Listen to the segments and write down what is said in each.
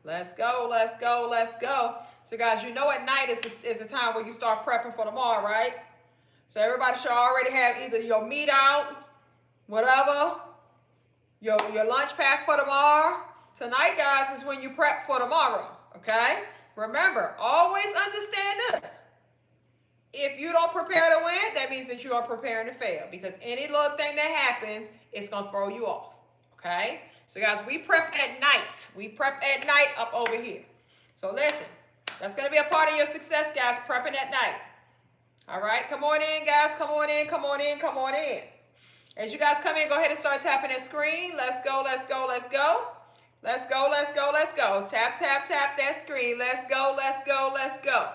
Let's go, let's go, let's go. So guys, you know at night is the time where you start prepping for tomorrow, right? So everybody should already have either your meat out, whatever, your lunch pack for tomorrow. Tonight, guys, is when you prep for tomorrow, okay? Remember, always understand this. If you don't prepare to win, that means that you are preparing to fail, because any little thing that happens, it's going to throw you off, okay? So, guys, we prep at night. We prep at night up over here. So, listen, that's going to be a part of your success, guys, prepping at night. All right, come on in, guys. Come on in, come on in, come on in. As you guys come in, go ahead and start tapping that screen. Let's go, let's go, let's go. Let's go, let's go, let's go. Tap, tap, tap that screen. Let's go, let's go, let's go.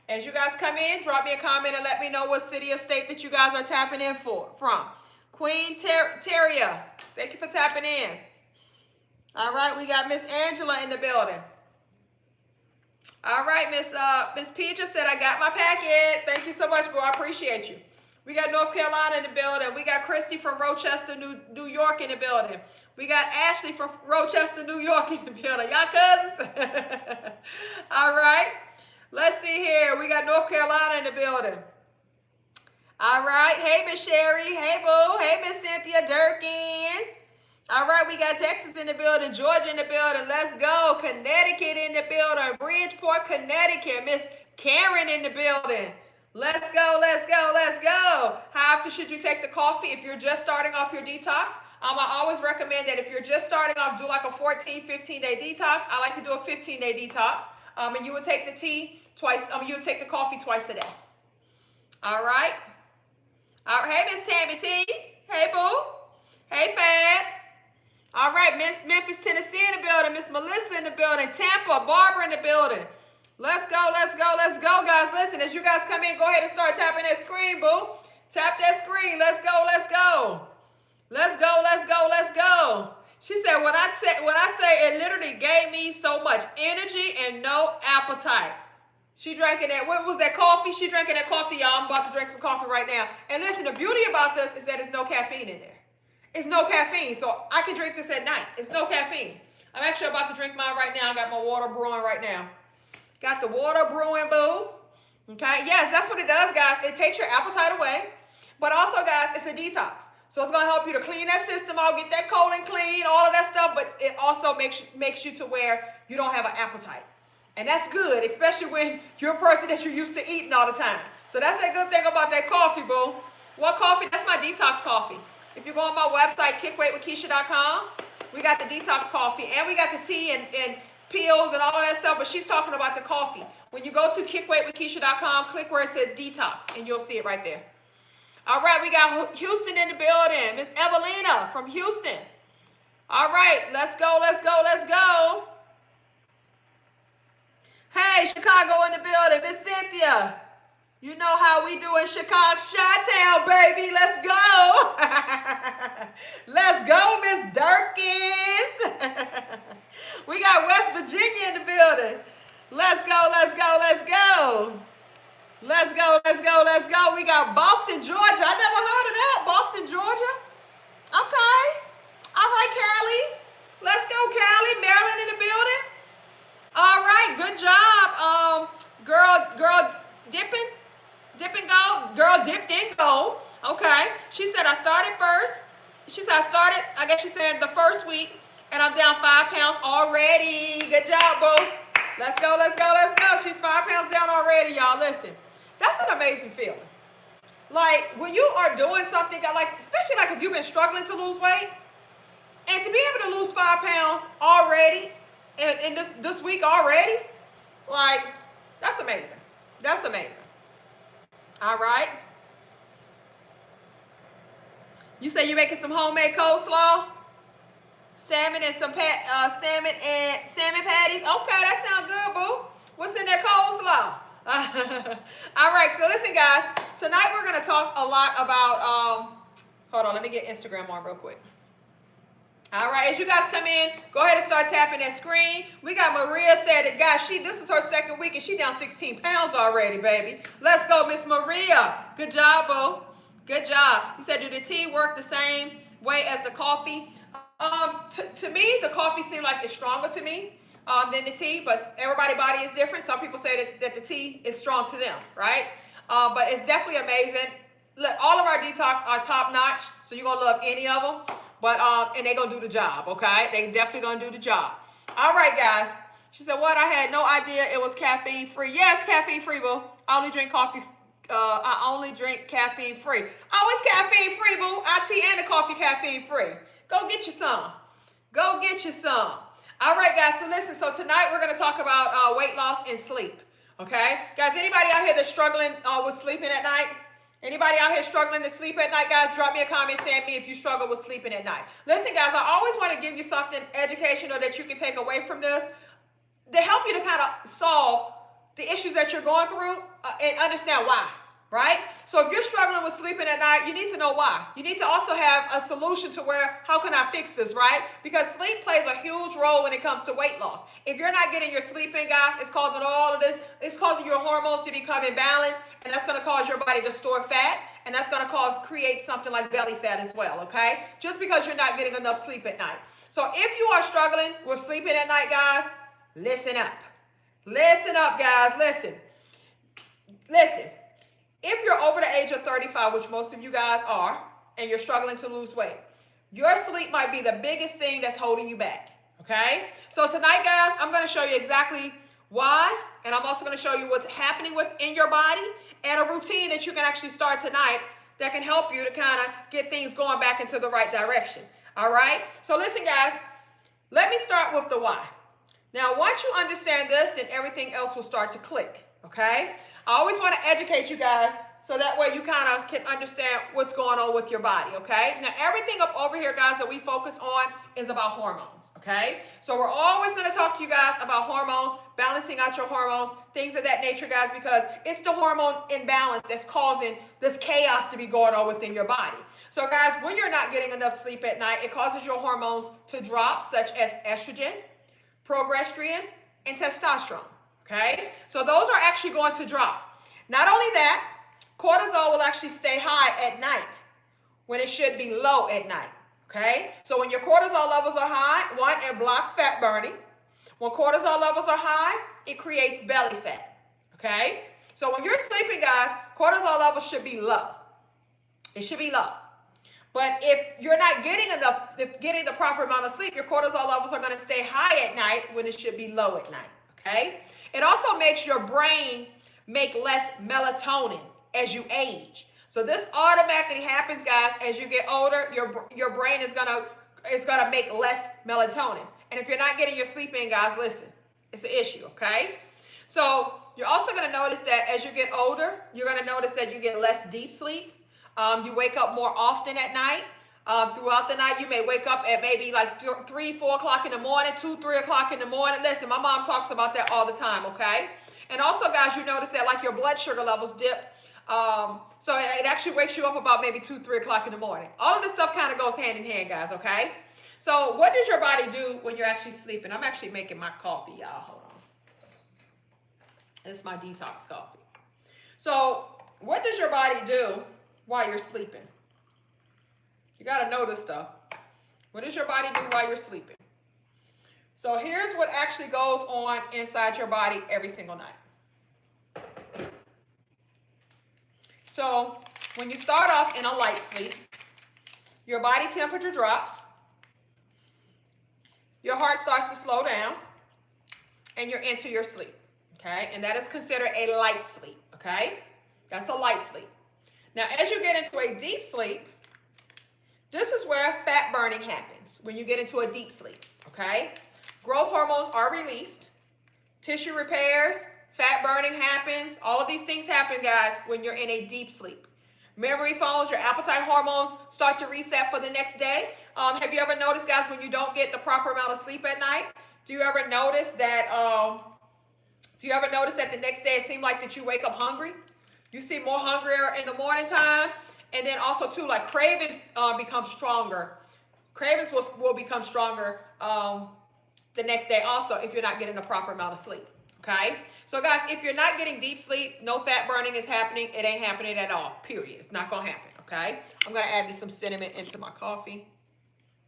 As you guys come in, drop me a comment and let me know what city or state that you guys are tapping in from. Queen Terria, thank you for tapping in. All right, we got Miss Angela in the building. All right, Miss Petra said, I got my packet. Thank you so much, bro. I appreciate you. We got North Carolina in the building. We got Christy from Rochester, New York in the building. We got Ashley from Rochester, New York in the building. Y'all cousins? All right. Let's see here. We got North Carolina in the building. All right. Hey, Miss Sherry. Hey, boo. Hey, Miss Cynthia Durkins. All right. We got Texas in the building. Georgia in the building. Let's go. Connecticut in the building. Bridgeport, Connecticut. Miss Karen in the building. Let's go, let's go, let's go. How often should you take the coffee if you're just starting off your detox? I always recommend that if you're just starting off, do like a 14, 15-day detox. I like to do a 15-day detox. And you would take the tea twice, you would take the coffee twice a day. All right. All right. Hey, Miss Tammy T. Hey, boo. Hey, Fab. All right, Miss Memphis, Tennessee in the building. Miss Melissa in the building. Tampa, Barbara in the building. Let's go, let's go, let's go, guys. Listen, as you guys come in, go ahead and start tapping that screen, boo. Tap that screen. Let's go, let's go. Let's go, let's go, let's go. She said, when I say it literally gave me so much energy and no appetite. She drinking that, what was that, coffee? She drinking that coffee, y'all. I'm about to drink some coffee right now. And listen, the beauty about this is that there's no caffeine in there. It's no caffeine, so I can drink this at night. It's no caffeine. I'm actually about to drink mine right now. I got my water brewing right now. Got the water brewing, boo. Okay, yes, that's what it does, guys. It takes your appetite away. But also, guys, it's a detox. So it's going to help you to clean that system out, get that colon clean, all of that stuff. But it also makes you to where you don't have an appetite. And that's good, especially when you're a person that you're used to eating all the time. So that's a good thing about that coffee, boo. What coffee? That's my detox coffee. If you go on my website, kickweightwithkeisha.com, we got the detox coffee. And we got the tea and pills and all of that stuff, but she's talking about the coffee. When you go to kickweightwithkeisha.com, click where it says detox, and you'll see it right there. All right, we got Houston in the building. Miss Evelina from Houston. All right, let's go, let's go, let's go. Hey, Chicago in the building. Miss Cynthia. You know how we do in Chicago, Chi-Town, baby. Let's go. Let's go, Miss Durkins. We got West Virginia in the building. Let's go, let's go, let's go. Let's go, let's go, let's go. We got Boston, Georgia. I never heard of that. Boston, Georgia. Okay. All right, Callie. Let's go, Callie. Maryland in the building. All right, good job. Girl dipping. Dip and go. Girl dipped and go. Okay. She said I started first. She said I guess she said the first week, and I'm down 5 pounds already. Good job, boo. Let's go, let's go, let's go. She's 5 pounds down already, y'all. Listen, that's an amazing feeling. Like, when you are doing something, like, especially like if you've been struggling to lose weight, and to be able to lose 5 pounds already, in this week already, like, that's amazing. That's amazing. All right. You say you're making some homemade coleslaw? Salmon and salmon patties. Okay, that sounds good, boo. What's in that coleslaw? All right, so listen, guys. Tonight we're gonna talk a lot about. Hold on, let me get Instagram on real quick. All right, as you guys come in, go ahead and start tapping that screen. We got Maria said that, guys, this is her second week and she down 16 pounds already, baby. Let's go, Miss Maria. Good job, boo. Good job. You said, do the tea work the same way as the coffee? To me, the coffee seemed like it's stronger to me. than the tea, but everybody's body is different. Some people say that the tea is strong to them, right? But it's definitely amazing. Look, all of our detox are top notch, so you're gonna love any of them. But and they're gonna do the job, okay? They definitely gonna do the job. All right, guys. She said, "What? I had no idea it was caffeine free." Yes, caffeine free, boo. I only drink coffee. I only drink caffeine free. Oh, it's caffeine free, boo. Our tea and the coffee caffeine free. Go get you some. Go get you some. All right, guys. So listen. So tonight we're gonna talk about weight loss and sleep. Okay, guys. Anybody out here that's struggling with sleeping at night? Anybody out here struggling to sleep at night, guys? Drop me a comment saying me if you struggle with sleeping at night. Listen, guys. I always want to give you something educational that you can take away from this to help you to kind of solve the issues that you're going through and understand why, right? So if you're struggling with sleeping at night, you need to know why. You need to also have a solution to where, how can I fix this, right? Because sleep plays a huge role when it comes to weight loss. If you're not getting your sleep in, guys, it's causing all of this. It's causing your hormones to become imbalanced, and that's going to cause your body to store fat, and that's going to create something like belly fat as well, okay? Just because you're not getting enough sleep at night. So if you are struggling with sleeping at night, guys, listen up. Listen up, guys. Listen. Listen. If you're over the age of 35, which most of you guys are, and you're struggling to lose weight, your sleep might be the biggest thing that's holding you back, okay? So tonight, guys, I'm going to show you exactly why, and I'm also going to show you what's happening within your body and a routine that you can actually start tonight that can help you to kind of get things going back into the right direction, all right? So listen, guys, let me start with the why. Now, once you understand this, then everything else will start to click, okay? I always want to educate you guys so that way you kind of can understand what's going on with your body, okay? Now, everything up over here, guys, that we focus on is about hormones, okay? So we're always going to talk to you guys about hormones, balancing out your hormones, things of that nature, guys, because it's the hormone imbalance that's causing this chaos to be going on within your body. So, guys, when you're not getting enough sleep at night, it causes your hormones to drop, such as estrogen, progesterone, and testosterone, okay? So those are actually going to drop. Not only that, cortisol will actually stay high at night when it should be low at night, okay? So when your cortisol levels are high, one, it blocks fat burning. When cortisol levels are high, it creates belly fat, okay? So when you're sleeping, guys, cortisol levels should be low. It should be low. But if you're not getting getting the proper amount of sleep, your cortisol levels are going to stay high at night when it should be low at night, okay? It also makes your brain make less melatonin as you age. So this automatically happens, guys, as you get older. Your brain is gonna make less melatonin. And if you're not getting your sleep in, guys, listen, it's an issue, okay? So you're also going to notice that as you get older, you're going to notice that you get less deep sleep. You wake up more often at night. Throughout the night, you may wake up at maybe like 3, 4 o'clock in the morning, 2, 3 o'clock in the morning. Listen, my mom talks about that all the time, okay? And also, guys, you notice that like your blood sugar levels dip. So it actually wakes you up about maybe 2, 3 o'clock in the morning. All of this stuff kind of goes hand in hand, guys, okay? So what does your body do when you're actually sleeping? I'm actually making my coffee, y'all. Hold on. This is my detox coffee. So what does your body do while you're sleeping? You got to know this stuff. What does your body do while you're sleeping? So here's what actually goes on inside your body every single night. So when you start off in a light sleep, your body temperature drops, your heart starts to slow down, and you're into your sleep, okay? And that is considered a light sleep, okay? That's a light sleep. Now, as you get into a deep sleep, this is where fat burning happens, when you get into a deep sleep, okay? Growth hormones are released, tissue repairs, fat burning happens. All of these things happen, guys, when you're in a deep sleep. Memory phones, your appetite hormones start to reset for the next day. Have you ever noticed, guys, when you don't get the proper amount of sleep at night? Do you ever notice that? The next day it seems like that you wake up hungry? You seem more hungrier in the morning time, and then also too, like cravings become stronger. Cravings will become stronger the next day also if you're not getting the proper amount of sleep. Okay, so guys, if you're not getting deep sleep, no fat burning is happening. It ain't happening at all. Period. It's not gonna happen. Okay, I'm gonna add me some cinnamon into my coffee.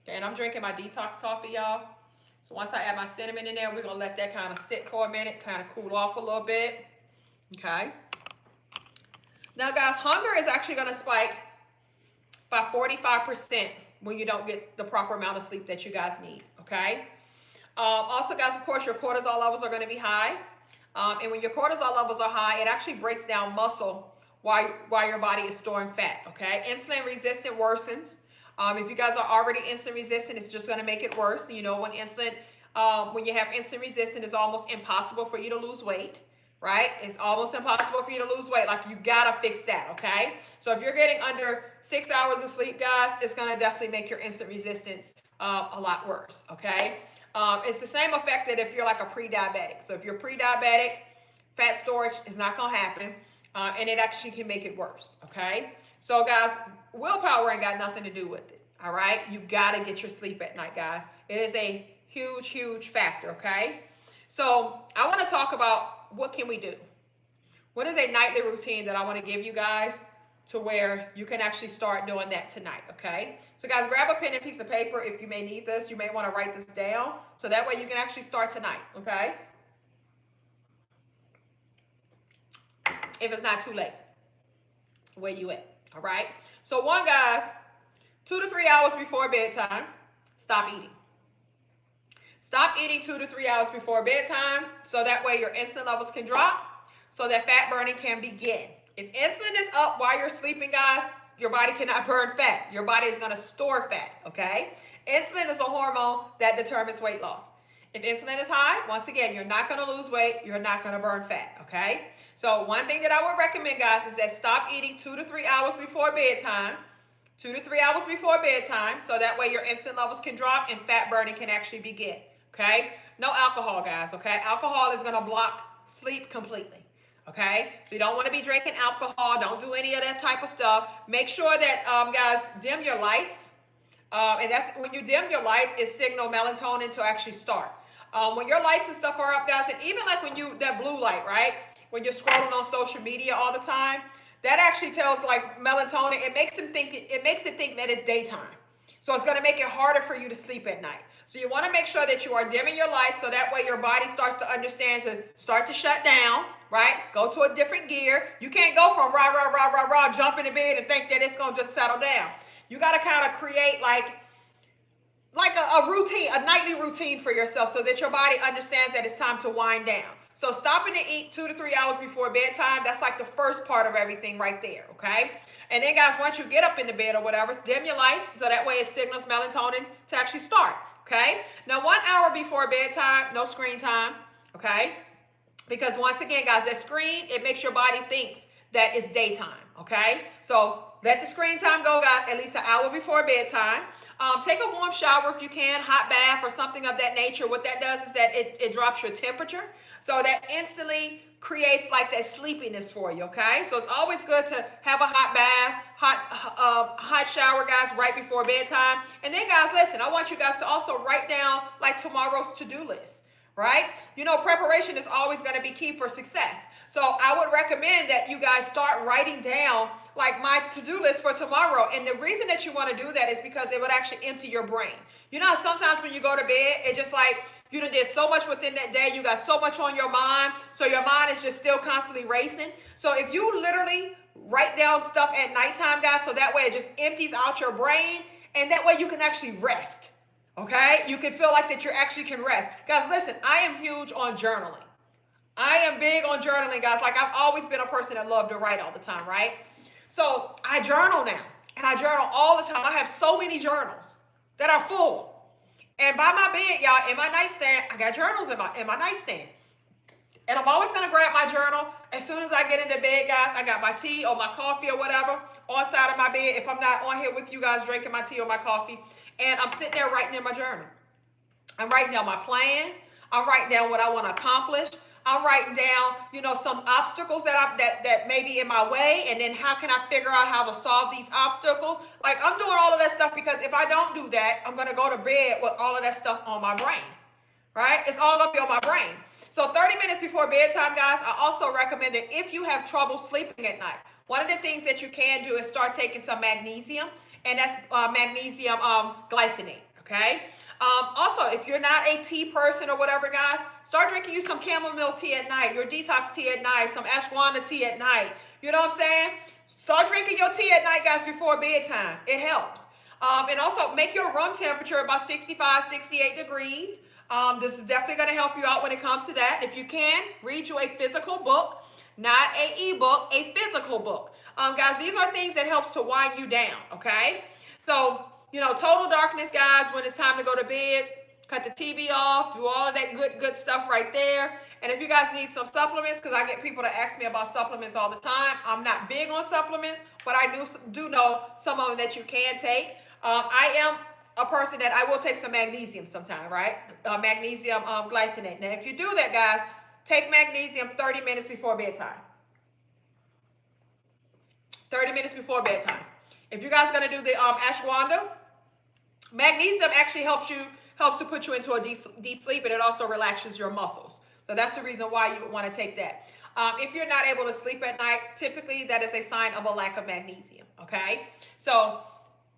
Okay, and I'm drinking my detox coffee, y'all. So once I add my cinnamon in there, we're gonna let that kind of sit for a minute, kind of cool off a little bit. Okay. Now guys, hunger is actually gonna spike by 45% when you don't get the proper amount of sleep that you guys need, okay? Also guys, of course, your cortisol levels are gonna be high. And when your cortisol levels are high, it actually breaks down muscle while your body is storing fat, okay? Insulin resistant worsens. If you guys are already insulin resistant, it's just gonna make it worse. You know, when you have insulin resistant, it's almost impossible for you to lose weight, right? It's almost impossible for you to lose weight. Like, you gotta fix that, okay? So if you're getting under 6 hours of sleep, guys, it's gonna definitely make your insulin resistance a lot worse, okay? It's the same effect that if you're like a pre-diabetic. So if you're pre-diabetic, fat storage is not gonna happen, and it actually can make it worse, okay? So guys, willpower ain't got nothing to do with it, all right? You gotta get your sleep at night, guys. It is a huge, huge factor, okay? So I wanna talk about what can we do? What is a nightly routine that I wanna give you guys to where you can actually start doing that tonight, okay? So guys, grab a pen and piece of paper if you may need this. You may wanna write this down, so that way you can actually start tonight, okay? If it's not too late, where you at, all right? So one, guys, 2 to 3 hours before bedtime, stop eating. Stop eating 2 to 3 hours before bedtime, so that way your insulin levels can drop, so that fat burning can begin. If insulin is up while you're sleeping, guys, your body cannot burn fat. Your body is gonna store fat, okay? Insulin is a hormone that determines weight loss. If insulin is high, once again, you're not gonna lose weight, you're not gonna burn fat, okay? So one thing that I would recommend, guys, is that stop eating 2 to 3 hours before bedtime. 2 to 3 hours before bedtime, so that way your insulin levels can drop and fat burning can actually begin, okay? No alcohol, guys, okay? Alcohol is gonna block sleep completely. Okay, so you don't want to be drinking alcohol. Don't do any of that type of stuff. Make sure that, guys, dim your lights. And that's when you dim your lights, it signal melatonin to actually start. When your lights and stuff are up, guys, and even like when that blue light, right? When you're scrolling on social media all the time, that actually tells like melatonin. It makes it think that it's daytime. So it's going to make it harder for you to sleep at night. So you want to make sure that you are dimming your lights, so that way your body starts to understand to start to shut down, right? Go to a different gear. You can't go from rah, rah, rah, rah, rah, jump into bed and think that it's going to just settle down. You got to kind of create like a routine, a nightly routine for yourself, so that your body understands that it's time to wind down. So stopping to eat 2 to 3 hours before bedtime, that's like the first part of everything right there, okay? And then, guys, once you get up in the bed or whatever, dim your lights, so that way it signals melatonin to actually start, okay? Now, 1 hour before bedtime, no screen time, okay? Because once again, guys, that screen, it makes your body thinks that it's daytime, okay? So let the screen time go, guys, at least an hour before bedtime. Take a warm shower if you can, hot bath or something of that nature. What that does is that it drops your temperature. So that instantly creates like that sleepiness for you, okay? So it's always good to have a hot bath, hot shower, guys, right before bedtime. And then, guys, listen, I want you guys to also write down like tomorrow's to-do list, right? You know, preparation is always going to be key for success. So I would recommend that you guys start writing down like my to-do list for tomorrow. And the reason that you want to do that is because it would actually empty your brain. You know, sometimes when you go to bed, it just like, you done did so much within that day. You got so much on your mind. So your mind is just still constantly racing. So if you literally write down stuff at nighttime, guys, so that way it just empties out your brain, and that way you can actually rest. Okay? You can feel like that you actually can rest. Guys, listen, I am huge on journaling. I am big on journaling, guys. Like, I've always been a person that loved to write all the time, right? So I journal now, and I journal all the time. I have so many journals that are full. And by my bed, y'all, in my nightstand, I got journals in my nightstand. And I'm always going to grab my journal as soon as I get into bed, guys. I got my tea or my coffee or whatever on side of my bed if I'm not on here with you guys drinking my tea or my coffee. And I'm sitting there writing in my journal. I'm writing down my plan. I'm writing down what I want to accomplish. I'm writing down, you know, some obstacles that may be in my way, and then how can I figure out how to solve these obstacles? Like, I'm doing all of that stuff because if I don't do that, I'm going to go to bed with all of that stuff on my brain, right? It's all going to be on my brain. So 30 minutes before bedtime, guys, I also recommend that if you have trouble sleeping at night, one of the things that you can do is start taking some magnesium, and that's magnesium glycinate. okay? Also, if you're not a tea person or whatever, guys, start drinking you some chamomile tea at night, your detox tea at night, some ashwagandha tea at night. You know what I'm saying? Start drinking your tea at night, guys, before bedtime. It helps. And also, make your room temperature about 65, 68 degrees. This is definitely going to help you out when it comes to that. If you can, read you a physical book, not an ebook, a physical book. Guys, these are things that helps to wind you down, okay? So, you know, total darkness, guys, when it's time to go to bed, cut the TV off, do all of that good stuff right there. And if you guys need some supplements, because I get people to ask me about supplements all the time, I'm not big on supplements, but I do know some of them that you can take. I am a person that I will take some magnesium sometime, right? Magnesium glycinate. Now, if you do that, guys, take magnesium 30 minutes before bedtime. 30 minutes before bedtime. If you guys are going to do the ashwagandha, magnesium actually helps to put you into a deep sleep, and it also relaxes your muscles. So that's the reason why you would want to take that. If you're not able to sleep at night, typically that is a sign of a lack of magnesium, okay? So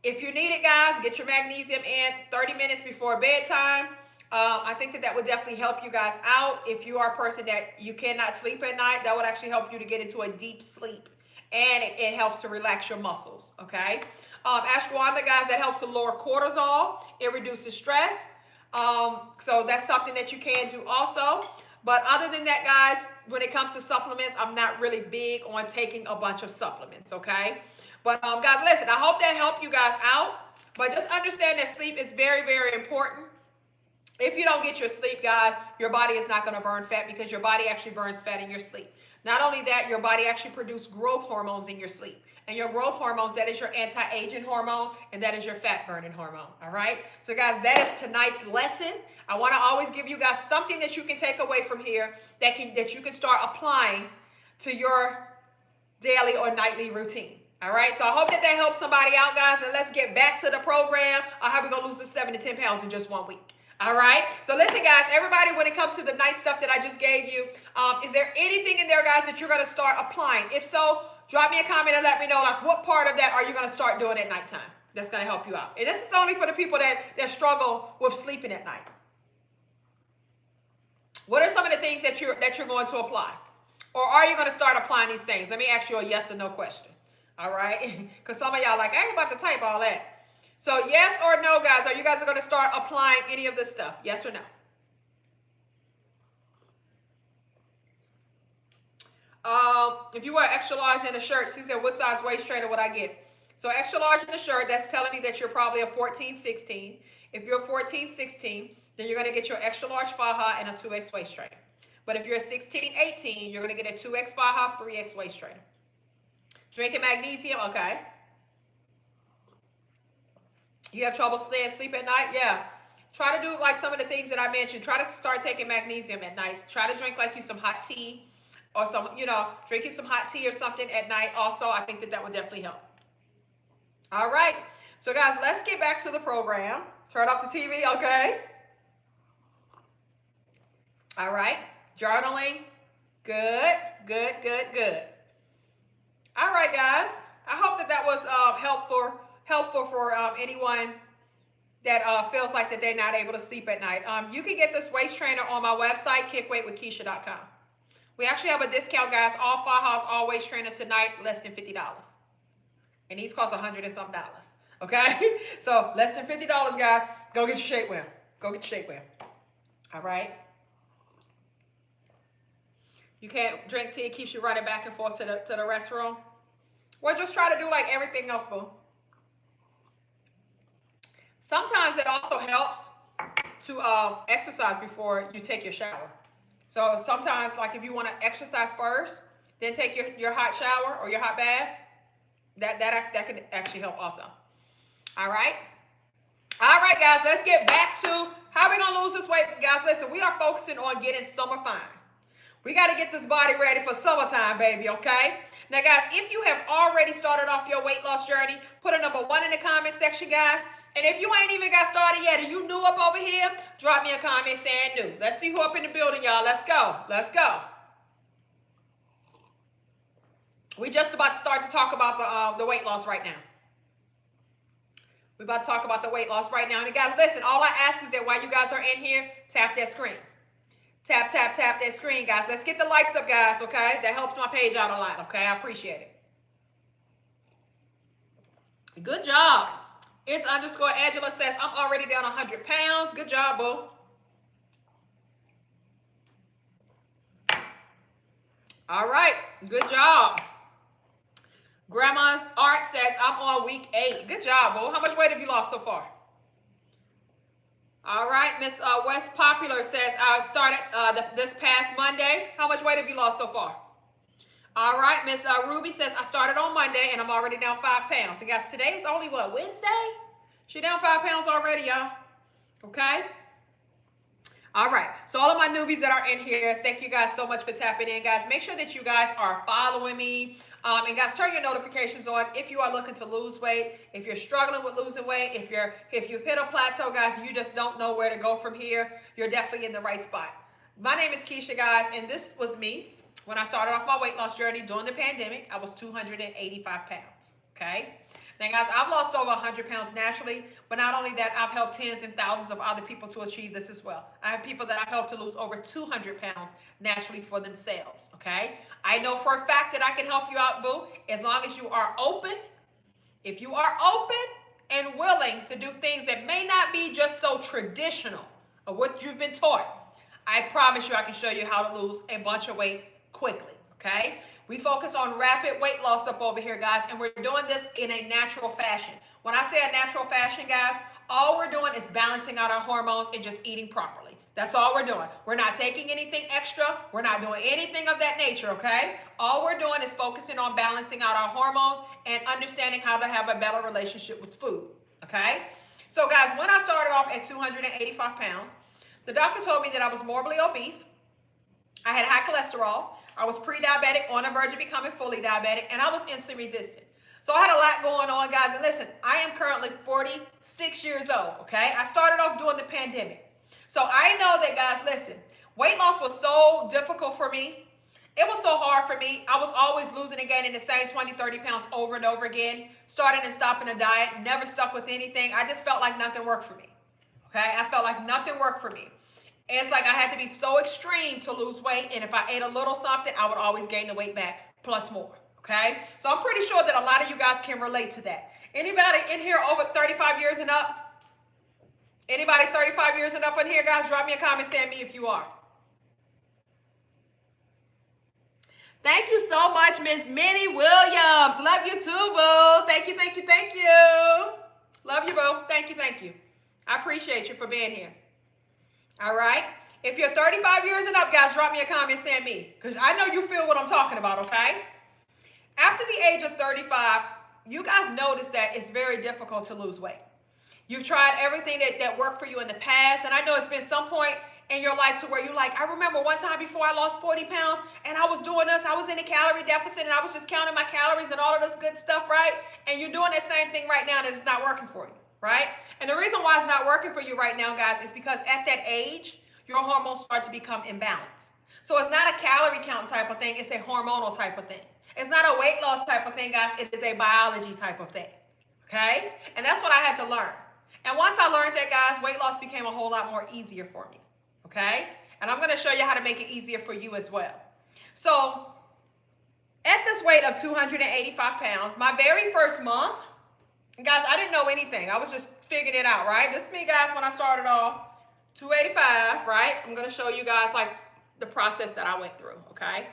if you need it, guys, get your magnesium in 30 minutes before bedtime. I think that would definitely help you guys out. If you are a person that you cannot sleep at night, that would actually help you to get into a deep sleep. And it helps to relax your muscles, okay? Ashwagandha, guys, that helps to lower cortisol. It reduces stress. So that's something that you can do also. But other than that, guys, when it comes to supplements, I'm not really big on taking a bunch of supplements, okay? But guys, listen, I hope that helped you guys out. But just understand that sleep is very, very important. If you don't get your sleep, guys, your body is not going to burn fat, because your body actually burns fat in your sleep. Not only that, your body actually produces growth hormones in your sleep. And your growth hormones, that is your anti-aging hormone, and that is your fat-burning hormone, all right? So, guys, that is tonight's lesson. I want to always give you guys something that you can take away from here that you can start applying to your daily or nightly routine. All right, so I hope that helps somebody out, guys, and let's get back to the program. How we going to lose the 7 to 10 pounds in just 1 week. All right, so listen, guys, everybody, when it comes to the night stuff that I just gave you, is there anything in there, guys, that you're going to start applying? If so, drop me a comment and let me know, like, what part of that are you going to start doing at nighttime? That's going to help you out. And this is only for the people that struggle with sleeping at night. What are some of the things that you're going to apply? Or are you going to start applying these things? Let me ask you a yes or no question. All right, because some of y'all like, I ain't about to type all that. So yes or no, guys, are you guys going to start applying any of this stuff? Yes or no? If you wear extra large in the shirt, she said, what size waist trainer would I get? So extra large in the shirt, that's telling me that you're probably a 14, 16. If you're 14, 16, then you're going to get your extra large faja and a 2X waist trainer. But if you're 16, 18, you're going to get a 2X faja, 3X waist trainer. Drinking magnesium, okay. You have trouble staying asleep at night? Yeah. Try to do like some of the things that I mentioned. Try to start taking magnesium at night. Try to drink like you some hot tea or some, drinking some hot tea or something at night also. I think that would definitely help. All right. So guys, let's get back to the program. Turn off the TV, okay? All right. Journaling. Good, good, good, good. All right, guys. I hope that was helpful for anyone that feels like that they're not able to sleep at night. You can get this waist trainer on my website, kickweightwithkeisha.com. We actually have a discount, guys. All fajas, all waist trainers tonight, less than $50. And these cost $100 and something. Okay? So less than $50, guys. Go get your shapewear. Go get your shapewear. All right? You can't drink tea. It keeps you running back and forth to the restroom. Well, just try to do like everything else, boo. Sometimes it also helps to exercise before you take your shower. So sometimes, like if you want to exercise first, then take your hot shower or your hot bath, that could actually help also. All right? All right, guys, let's get back to how we're going to lose this weight. Guys, listen, we are focusing on getting summer fine. We got to get this body ready for summertime, baby, okay? Now, guys, if you have already started off your weight loss journey, put a number 1 in the comment section, guys. And if you ain't even got started yet and you new up over here, drop me a comment saying new. Let's see who up in the building, y'all. Let's go. Let's go. We just about to start to talk about the weight loss right now. We're about to talk about the weight loss right now. And guys, listen, all I ask is that while you guys are in here, tap that screen. Tap, tap, tap that screen, guys. Let's get the likes up, guys, okay? That helps my page out a lot, okay? I appreciate it. Good job. It's underscore Angela says, I'm already down 100 pounds. Good job, boo. All right. Good job. Grandma's Art says, I'm on week 8. Good job, boo. How much weight have you lost so far? All right. Miss West Popular says, I started this past Monday. How much weight have you lost so far? All right. Miss Ruby says, I started on Monday and I'm already down 5 pounds. And guys, today is only what, Wednesday? She down 5 pounds already, y'all. Okay. All right. So all of my newbies that are in here, thank you guys so much for tapping in, guys. Make sure that you guys are following me. And guys, turn your notifications on if you are looking to lose weight. If you're struggling with losing weight, if you've hit a plateau, guys, you just don't know where to go from here, you're definitely in the right spot. My name is Keisha, guys, and this was me when I started off my weight loss journey during the pandemic. I was 285 pounds. Okay. Now, guys, I've lost over 100 pounds naturally, but not only that, I've helped tens and thousands of other people to achieve this as well. I have people that I've helped to lose over 200 pounds naturally for themselves, okay? I know for a fact that I can help you out, boo, as long as you are open. If you are open and willing to do things that may not be just so traditional of what you've been taught, I promise you I can show you how to lose a bunch of weight quickly, okay? We focus on rapid weight loss up over here, guys, and we're doing this in a natural fashion. When I say a natural fashion, guys, all we're doing is balancing out our hormones and just eating properly. That's all we're doing. We're not taking anything extra. We're not doing anything of that nature, okay? All we're doing is focusing on balancing out our hormones and understanding how to have a better relationship with food, okay? So, guys, when I started off at 285 pounds, the doctor told me that I was morbidly obese. I had high cholesterol. I was pre-diabetic, on the verge of becoming fully diabetic, and I was insulin resistant. So I had a lot going on, guys. And listen, I am currently 46 years old, okay? I started off during the pandemic. So I know that, guys, listen, weight loss was so difficult for me. It was so hard for me. I was always losing and gaining the same 20, 30 pounds over and over again, starting and stopping a diet, never stuck with anything. I just felt like nothing worked for me, okay? I felt like nothing worked for me. It's like I had to be so extreme to lose weight, and if I ate a little something, I would always gain the weight back plus more, okay? So I'm pretty sure that a lot of you guys can relate to that. Anybody in here over 35 years and up? Anybody 35 years and up in here, guys? Drop me a comment saying me if you are. Thank you so much, Miss Minnie Williams. Love you too, boo. Thank you, thank you, thank you. Love you, boo. Thank you, thank you. I appreciate you for being here. All right. If you're 35 years and up, guys, drop me a comment saying me, because I know you feel what I'm talking about, okay? After the age of 35, you guys notice that it's very difficult to lose weight. You've tried everything that worked for you in the past, and I know it's been some point in your life to where you're like, I remember one time before I lost 40 pounds, and I was doing this, I was in a calorie deficit, and I was just counting my calories and all of this good stuff, right? And you're doing the same thing right now, and it's not working for you, right? And the reason why it's not working for you right now, guys, is because at that age, your hormones start to become imbalanced. So it's not a calorie count type of thing. It's a hormonal type of thing. It's not a weight loss type of thing, guys. It is a biology type of thing, okay? And that's what I had to learn. And once I learned that, guys, weight loss became a whole lot more easier for me, okay? And I'm going to show you how to make it easier for you as well. So at this weight of 285 pounds, my very first month, guys, I didn't know anything. I was just figuring it out, right? This is me, guys, when I started off, 285, right? I'm going to show you guys, like, the process that I went through, okay?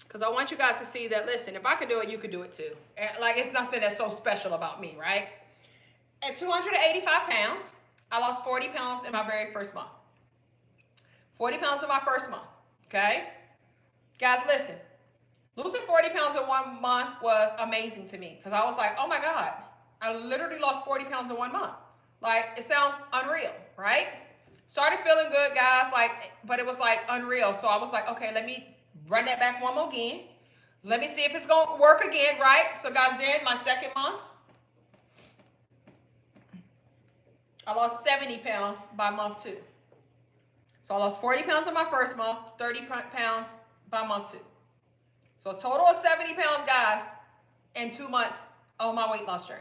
Because I want you guys to see that, listen, if I could do it, you could do it too. And, like, it's nothing that's so special about me, right? At 285 pounds, I lost 40 pounds in my very first month. 40 pounds in my first month, okay? Guys, listen. Losing 40 pounds in 1 month was amazing to me because I was like, oh, my God. I literally lost 40 pounds in 1 month. Like, it sounds unreal, right? Started feeling good, guys, like, but it was like unreal. So I was like, okay, let me run that back one more again. Let me see if it's going to work again, right? So, guys, then my second month, I lost 70 pounds by month 2. So I lost 40 pounds in my first month, 30 pounds by month 2. So a total of 70 pounds, guys, in 2 months on my weight loss journey.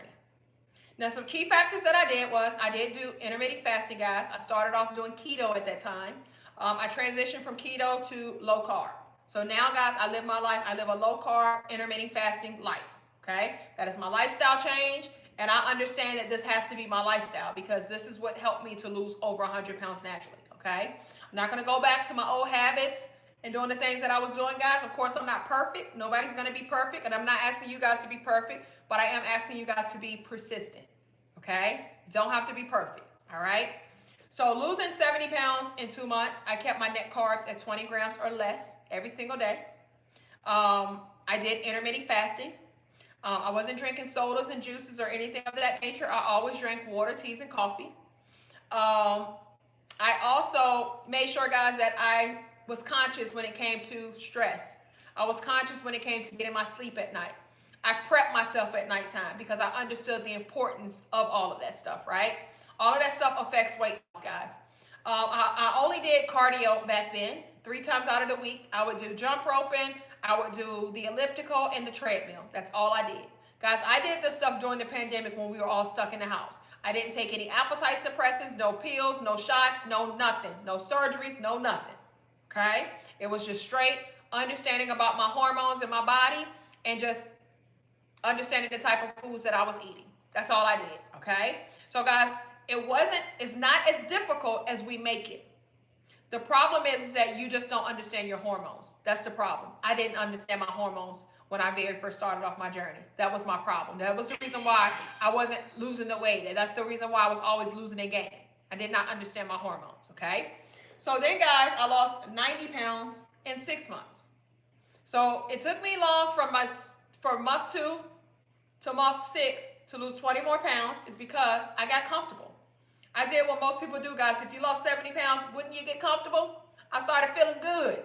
Now, some key factors that I did was I did do intermittent fasting, guys. I started off doing keto at that time. I transitioned from keto to low carb. So now, guys, I live my life. I live a low carb, intermittent fasting life. Okay, that is my lifestyle change, and I understand that this has to be my lifestyle because this is what helped me to lose over 100 pounds naturally. Okay, I'm not gonna go back to my old habits and doing the things that I was doing, guys. Of course, I'm not perfect. Nobody's gonna be perfect, and I'm not asking you guys to be perfect, but I am asking you guys to be persistent. Okay, you don't have to be perfect. All right. So losing 70 pounds in 2 months, I kept my net carbs at 20 grams or less every single day. I did intermittent fasting. I wasn't drinking sodas and juices or anything of that nature. I always drank water, teas, and coffee. I also made sure, guys, that I was conscious when it came to stress. I was conscious when it came to getting my sleep at night. I prepped myself at nighttime because I understood the importance of all of that stuff, right? All of that stuff affects weight loss, guys. I only did cardio back then. 3 times out of the week, I would do jump roping, I would do the elliptical and the treadmill. That's all I did. Guys, I did this stuff during the pandemic when we were all stuck in the house. I didn't take any appetite suppressants, no pills, no shots, no nothing, no surgeries, no nothing. Okay? It was just straight understanding about my hormones in my body and just understanding the type of foods that I was eating. That's all I did. Okay? So guys, it's not as difficult as we make it. The problem is that you just don't understand your hormones. That's the problem. I didn't understand my hormones when I very first started off my journey. That was my problem. That was the reason why I wasn't losing the weight. And that's the reason why I was always losing and gaining. I did not understand my hormones, okay? So then, guys, I lost 90 pounds in 6 months. So it took me long from month 2 to month 6 to lose 20 more pounds is because I got comfortable. I did what most people do, guys. If you lost 70 pounds, wouldn't you get comfortable? I started feeling good.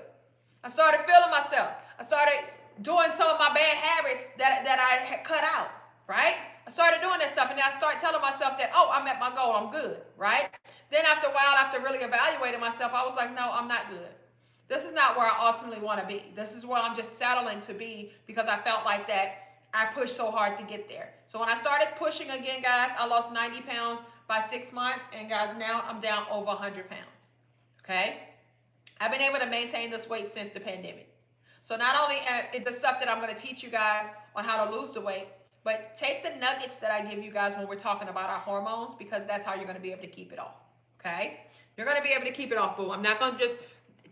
I started feeling myself. I started doing some of my bad habits that I had cut out, right? I started doing that stuff, and then I started telling myself that, oh, I met my goal, I'm good, right? Then after a while, after really evaluating myself, I was like, no, I'm not good. This is not where I ultimately want to be. This is where I'm just settling to be because I felt like that I pushed so hard to get there. So when I started pushing again, guys, I lost 90 pounds by 6 months, and guys, now I'm down over 100 pounds, okay? I've been able to maintain this weight since the pandemic. So not only is the stuff that I'm going to teach you guys on how to lose the weight, but take the nuggets that I give you guys when we're talking about our hormones, because that's how you're going to be able to keep it off, okay? You're going to be able to keep it off, boo. I'm not going to just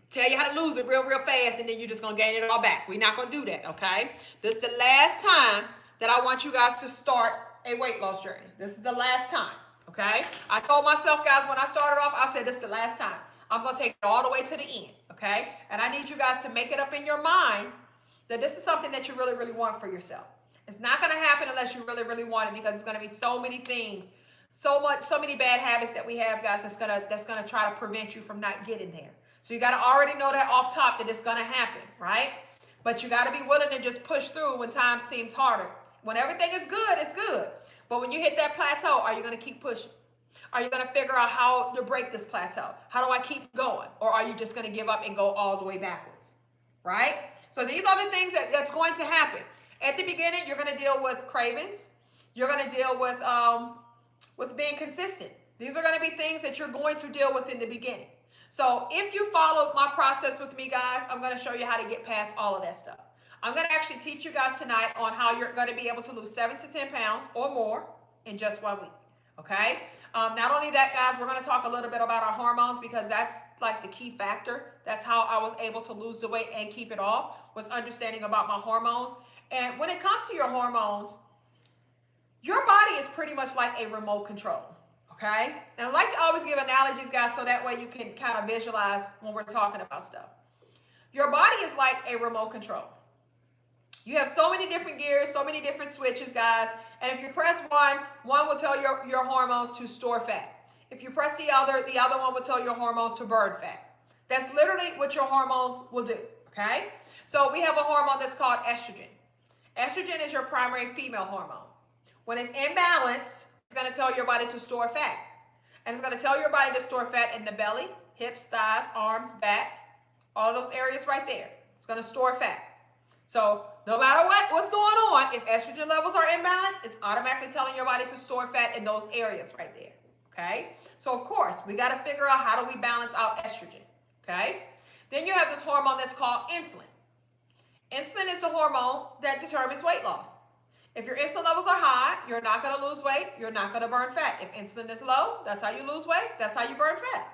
tell you how to lose it real fast and then you're just going to gain it all back. We're not going to do that, okay? This is the last time that I want you guys to start a weight loss journey. This is the last time, okay? I told myself, guys, when I started off, I said this is the last time. I'm going to take it all the way to the end, okay? And I need you guys to make it up in your mind that this is something that you really want for yourself. It's not going to happen unless you really want it, because it's going to be so many things, so many bad habits that we have, guys, that's going to try to prevent you from not getting there. So you got to already know that off top that it's going to happen, right? But you got to be willing to just push through when time seems harder. When everything is good, it's good. But when you hit that plateau, are you going to keep pushing? Are you going to figure out how to break this plateau? How do I keep going? Or are you just going to give up and go all the way backwards, right? So these are the things that's going to happen. At the beginning, you're going to deal with cravings. You're going to deal with being consistent. These are going to be things that you're going to deal with in the beginning. So if you follow my process with me, guys, I'm going to show you how to get past all of that stuff. I'm going to actually teach you guys tonight on how you're going to be able to lose 7 to 10 pounds or more in just 1 week, okay? Not only that, guys, we're going to talk a little bit about our hormones, because that's like the key factor. That's how I was able to lose the weight and keep it off, was understanding about my hormones. And when it comes to your hormones, your body is pretty much like a remote control. Okay? And I like to always give analogies, guys, so that way you can kind of visualize when we're talking about stuff. Your body is like a remote control. You have so many different gears, so many different switches, guys. And if you press one will tell your hormones to store fat. If you press the other one will tell your hormone to burn fat. That's literally what your hormones will do, okay? So we have a hormone that's called estrogen. Estrogen is your primary female hormone. When it's imbalanced, it's going to tell your body to store fat. And it's going to tell your body to store fat in the belly, hips, thighs, arms, back, all those areas right there. It's going to store fat. So no matter what's going on, if estrogen levels are imbalanced, it's automatically telling your body to store fat in those areas right there. Okay? So of course, we got to figure out how do we balance out estrogen. Okay? Then you have this hormone that's called insulin. Insulin is the hormone that determines weight loss. If your insulin levels are high, you're not going to lose weight. You're not going to burn fat. If insulin is low, that's how you lose weight. That's how you burn fat.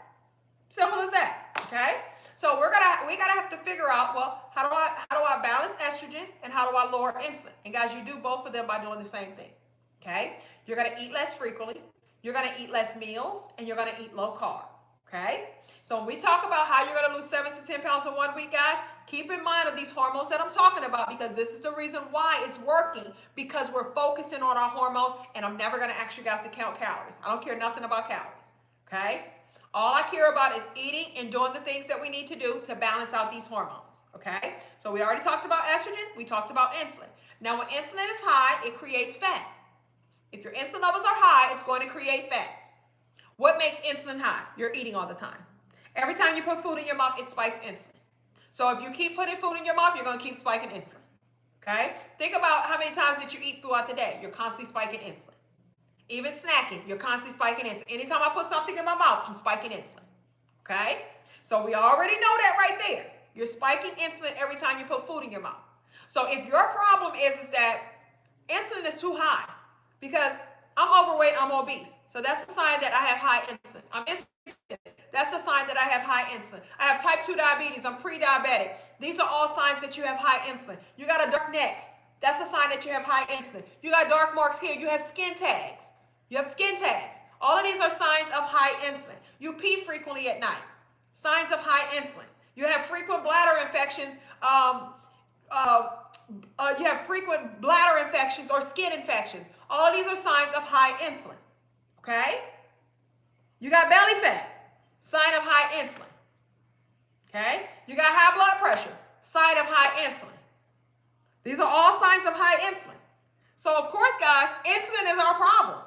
Simple as that. Okay? So we gotta have to figure out, well, how do I balance estrogen and how do I lower insulin? And guys, you do both of them by doing the same thing. Okay? You're gonna eat less frequently. You're gonna eat less meals, and you're gonna eat low carb. Okay? So when we talk about how you're gonna lose 7 to 10 pounds in 1 week, guys, keep in mind of these hormones that I'm talking about, because this is the reason why it's working, because we're focusing on our hormones. And I'm never gonna ask you guys to count calories. I don't care nothing about calories. Okay? All I care about is eating and doing the things that we need to do to balance out these hormones, okay? So we already talked about estrogen. We talked about insulin. Now, when insulin is high, it creates fat. If your insulin levels are high, it's going to create fat. What makes insulin high? You're eating all the time. Every time you put food in your mouth, it spikes insulin. So if you keep putting food in your mouth, you're going to keep spiking insulin, okay? Think about how many times that you eat throughout the day. You're constantly spiking insulin. Even snacking, you're constantly spiking insulin. Anytime I put something in my mouth, I'm spiking insulin. Okay? So we already know that right there. You're spiking insulin every time you put food in your mouth. So if your problem is that insulin is too high, because I'm overweight, I'm obese. So that's a sign that I have high insulin. I'm insulin. That's a sign that I have high insulin. I have type 2 diabetes. I'm pre-diabetic. These are all signs that you have high insulin. You got a dark neck. That's a sign that you have high insulin. You got dark marks here. You have skin tags. You have skin tags. All of these are signs of high insulin. You pee frequently at night. Signs of high insulin. You have frequent bladder infections. You have frequent bladder infections or skin infections. All of these are signs of high insulin. Okay? You got belly fat. Sign of high insulin. Okay? You got high blood pressure. Sign of high insulin. These are all signs of high insulin. So, of course, guys, insulin is our problem.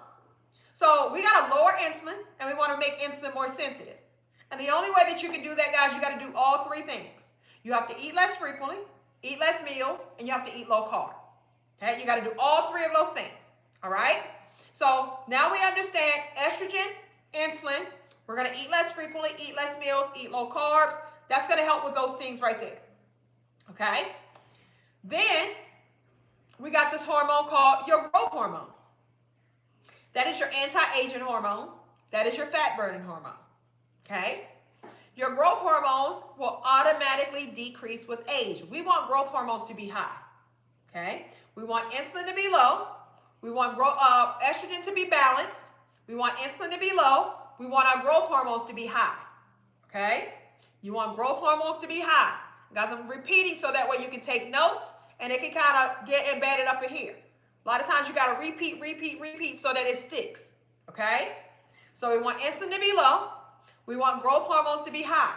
So we got to lower insulin, and we want to make insulin more sensitive. And the only way that you can do that, guys, you got to do all three things. You have to eat less frequently, eat less meals, and you have to eat low carb. Okay? You got to do all three of those things. All right? So now we understand estrogen, insulin. We're going to eat less frequently, eat less meals, eat low carbs. That's going to help with those things right there. Okay? Then we got this hormone called your growth hormone. That is your anti-aging hormone. That is your fat-burning hormone. Okay? Your growth hormones will automatically decrease with age. We want growth hormones to be high. Okay? We want insulin to be low. We want estrogen to be balanced. We want insulin to be low. We want our growth hormones to be high. Okay? You want growth hormones to be high. Guys, I'm repeating so that way you can take notes and it can kind of get embedded up in here. A lot of times you got to repeat so that it sticks. Okay? So we want insulin to be low. We want growth hormones to be high.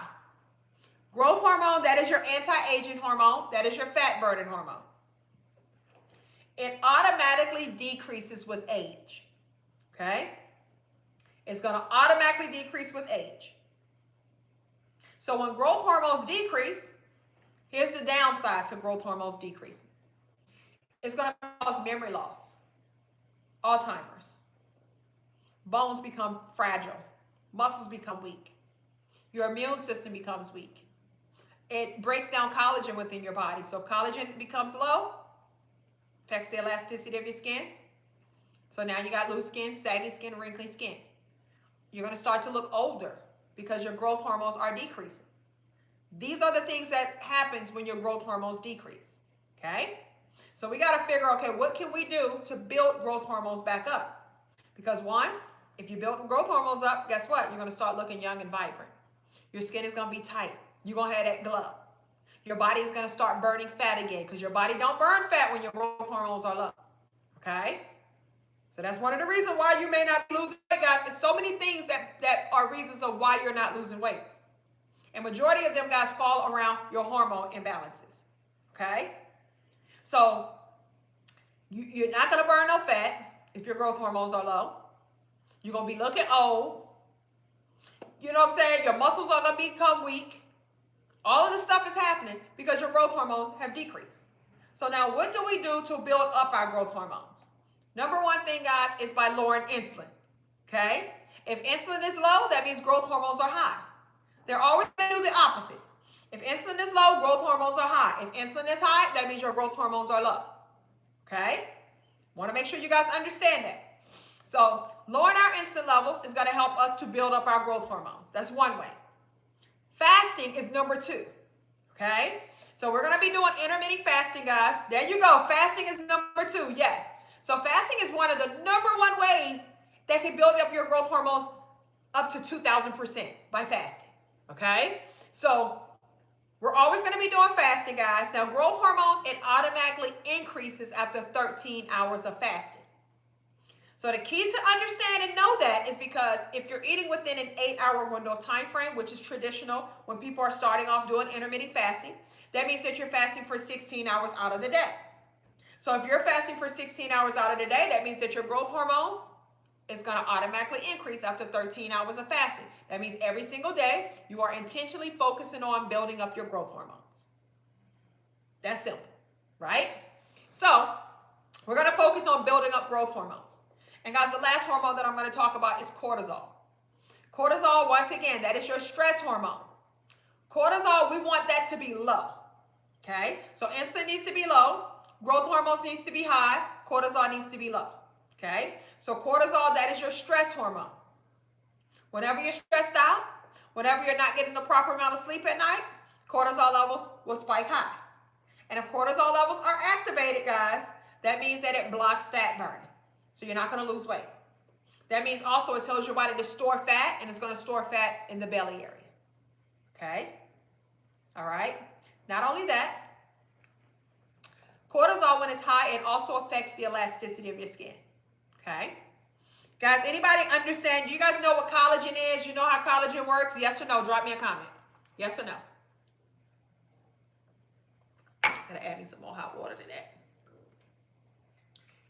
Growth hormone, that is your anti-aging hormone. That is your fat-burning hormone. It automatically decreases with age. Okay? It's going to automatically decrease with age. So when growth hormones decrease, here's the downside to growth hormones decreasing. It's going to cause memory loss, Alzheimer's. Bones become fragile. Muscles become weak. Your immune system becomes weak. It breaks down collagen within your body. So if collagen becomes low, affects the elasticity of your skin. So now you got loose skin, saggy skin, wrinkly skin. You're going to start to look older because your growth hormones are decreasing. These are the things that happens when your growth hormones decrease. Okay? So we got to figure, okay, what can we do to build growth hormones back up? Because one, if you build growth hormones up, guess what? You're going to start looking young and vibrant. Your skin is going to be tight. You're going to have that glow. Your body is going to start burning fat again because your body don't burn fat when your growth hormones are low. Okay? So that's one of the reasons why you may not be losing weight, guys. It's so many things that are reasons of why you're not losing weight. And majority of them, guys, fall around your hormone imbalances. Okay? So you're not going to burn no fat if your growth hormones are low. You're going to be looking old. You know what I'm saying? Your muscles are going to become weak. All of this stuff is happening because your growth hormones have decreased. So now what do we do to build up our growth hormones? Number one thing, guys, is by lowering insulin. Okay? If insulin is low, that means growth hormones are high. They're always going to do the opposite. If insulin is low, growth hormones are high. If insulin is high, that means your growth hormones are low. Okay? Want to make sure you guys understand that. So lowering our insulin levels is going to help us to build up our growth hormones. That's one way. Fasting is number two. Okay? So we're going to be doing intermittent fasting, guys. There you go. Fasting is number two. Yes. So fasting is one of the number one ways that can build up your growth hormones up to 2,000% by fasting. Okay? So we're always going to be doing fasting, guys. Now, growth hormones, it automatically increases after 13 hours of fasting. So the key to understand and know that is because if you're eating within an 8-hour window of time frame, which is traditional when people are starting off doing intermittent fasting, that means that you're fasting for 16 hours out of the day. So if you're fasting for 16 hours out of the day, that means that your growth hormones is going to automatically increase after 13 hours of fasting. That means every single day you are intentionally focusing on building up your growth hormones. That's simple, right? So we're going to focus on building up growth hormones. And guys, the last hormone that I'm going to talk about is cortisol. Cortisol, once again, that is your stress hormone. Cortisol, we want that to be low. Okay? So insulin needs to be low. Growth hormones needs to be high. Cortisol needs to be low. Okay? So cortisol, that is your stress hormone. Whenever you're stressed out, whenever you're not getting the proper amount of sleep at night, cortisol levels will spike high. And if cortisol levels are activated, guys, that means that it blocks fat burning. So you're not going to lose weight. That means also it tells your body to store fat, and it's going to store fat in the belly area. Okay? All right? Not only that, cortisol, when it's high, it also affects the elasticity of your skin. Okay? Guys, anybody understand? Do you guys know what collagen is? You know how collagen works? Yes or no? Drop me a comment. Yes or no? Gotta add me some more hot water to that.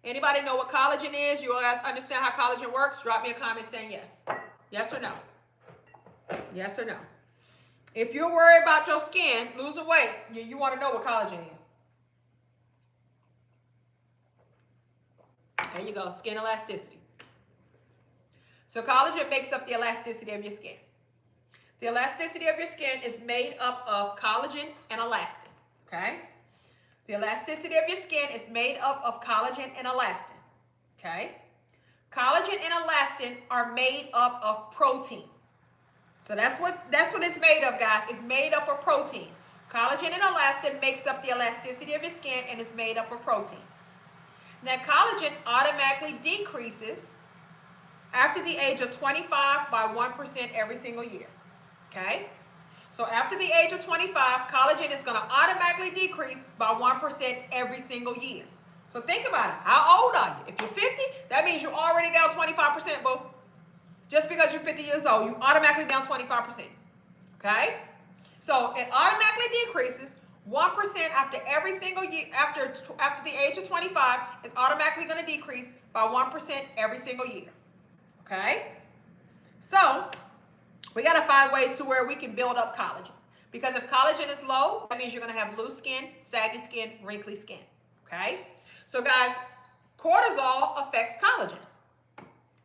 Anybody know what collagen is? You guys understand how collagen works? Drop me a comment saying yes. Yes or no? Yes or no? If you're worried about your skin losing weight, you want to know what collagen is. There you go, skin elasticity. So collagen makes up the elasticity of your skin. The elasticity of your skin is made up of collagen and elastin, okay? The elasticity of your skin is made up of collagen and elastin, okay? Collagen and elastin are made up of protein. So that's what it's made of, guys. It's made up of protein. Collagen and elastin makes up the elasticity of your skin, and it's made up of protein. Now, collagen automatically decreases after the age of 25 by 1% every single year, okay? So after the age of 25, collagen is going to automatically decrease by 1% every single year. So think about it. How old are you? If you're 50, that means you're already down 25%, boo. Just because you're 50 years old, you automatically down 25%, okay? So it automatically decreases 1% after every single year, after the age of 25, it's automatically going to decrease by 1% every single year, okay? So we got to find ways to where we can build up collagen. Because if collagen is low, that means you're going to have loose skin, saggy skin, wrinkly skin, okay? So guys, cortisol affects collagen.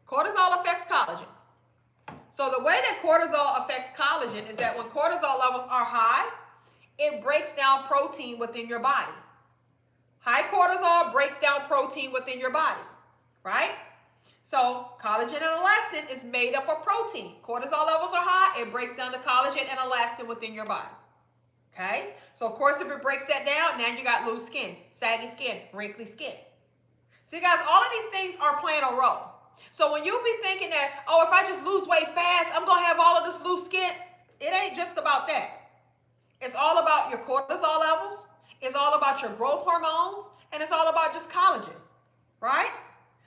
Cortisol affects collagen. So the way that cortisol affects collagen is that when cortisol levels are high, it breaks down protein within your body. High cortisol breaks down protein within your body, right? So collagen and elastin is made up of protein. Cortisol levels are high, it breaks down the collagen and elastin within your body, okay? So of course, if it breaks that down, now you got loose skin, saggy skin, wrinkly skin. See guys, all of these things are playing a role. So when you be thinking that, oh, if I just lose weight fast, I'm going to have all of this loose skin, it ain't just about that. It's all about your cortisol levels. It's all about your growth hormones. And it's all about just collagen, right?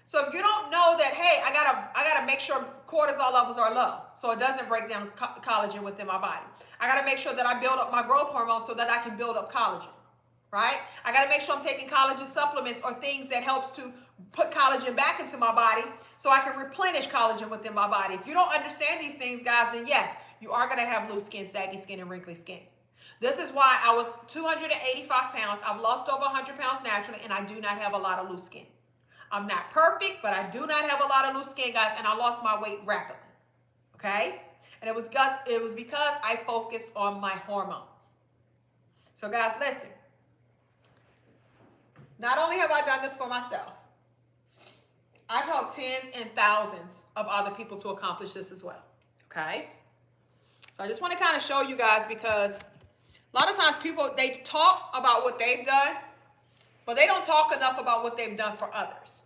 So if you don't know that, hey, I gotta make sure cortisol levels are low so it doesn't break down collagen within my body. I got to make sure that I build up my growth hormones so that I can build up collagen, right? I got to make sure I'm taking collagen supplements or things that helps to put collagen back into my body so I can replenish collagen within my body. If you don't understand these things, guys, then yes, you are going to have loose skin, saggy skin, and wrinkly skin. This is why I was 285 pounds. I've lost over 100 pounds naturally, and I do not have a lot of loose skin. I'm not perfect, but I do not have a lot of loose skin, guys, and I lost my weight rapidly. Okay? And it was because I focused on my hormones. So, guys, listen. Not only have I done this for myself, I've helped tens and thousands of other people to accomplish this as well. Okay? So I just want to kind of show you guys, because a lot of times people, they talk about what they've done, but they don't talk enough about what they've done for others.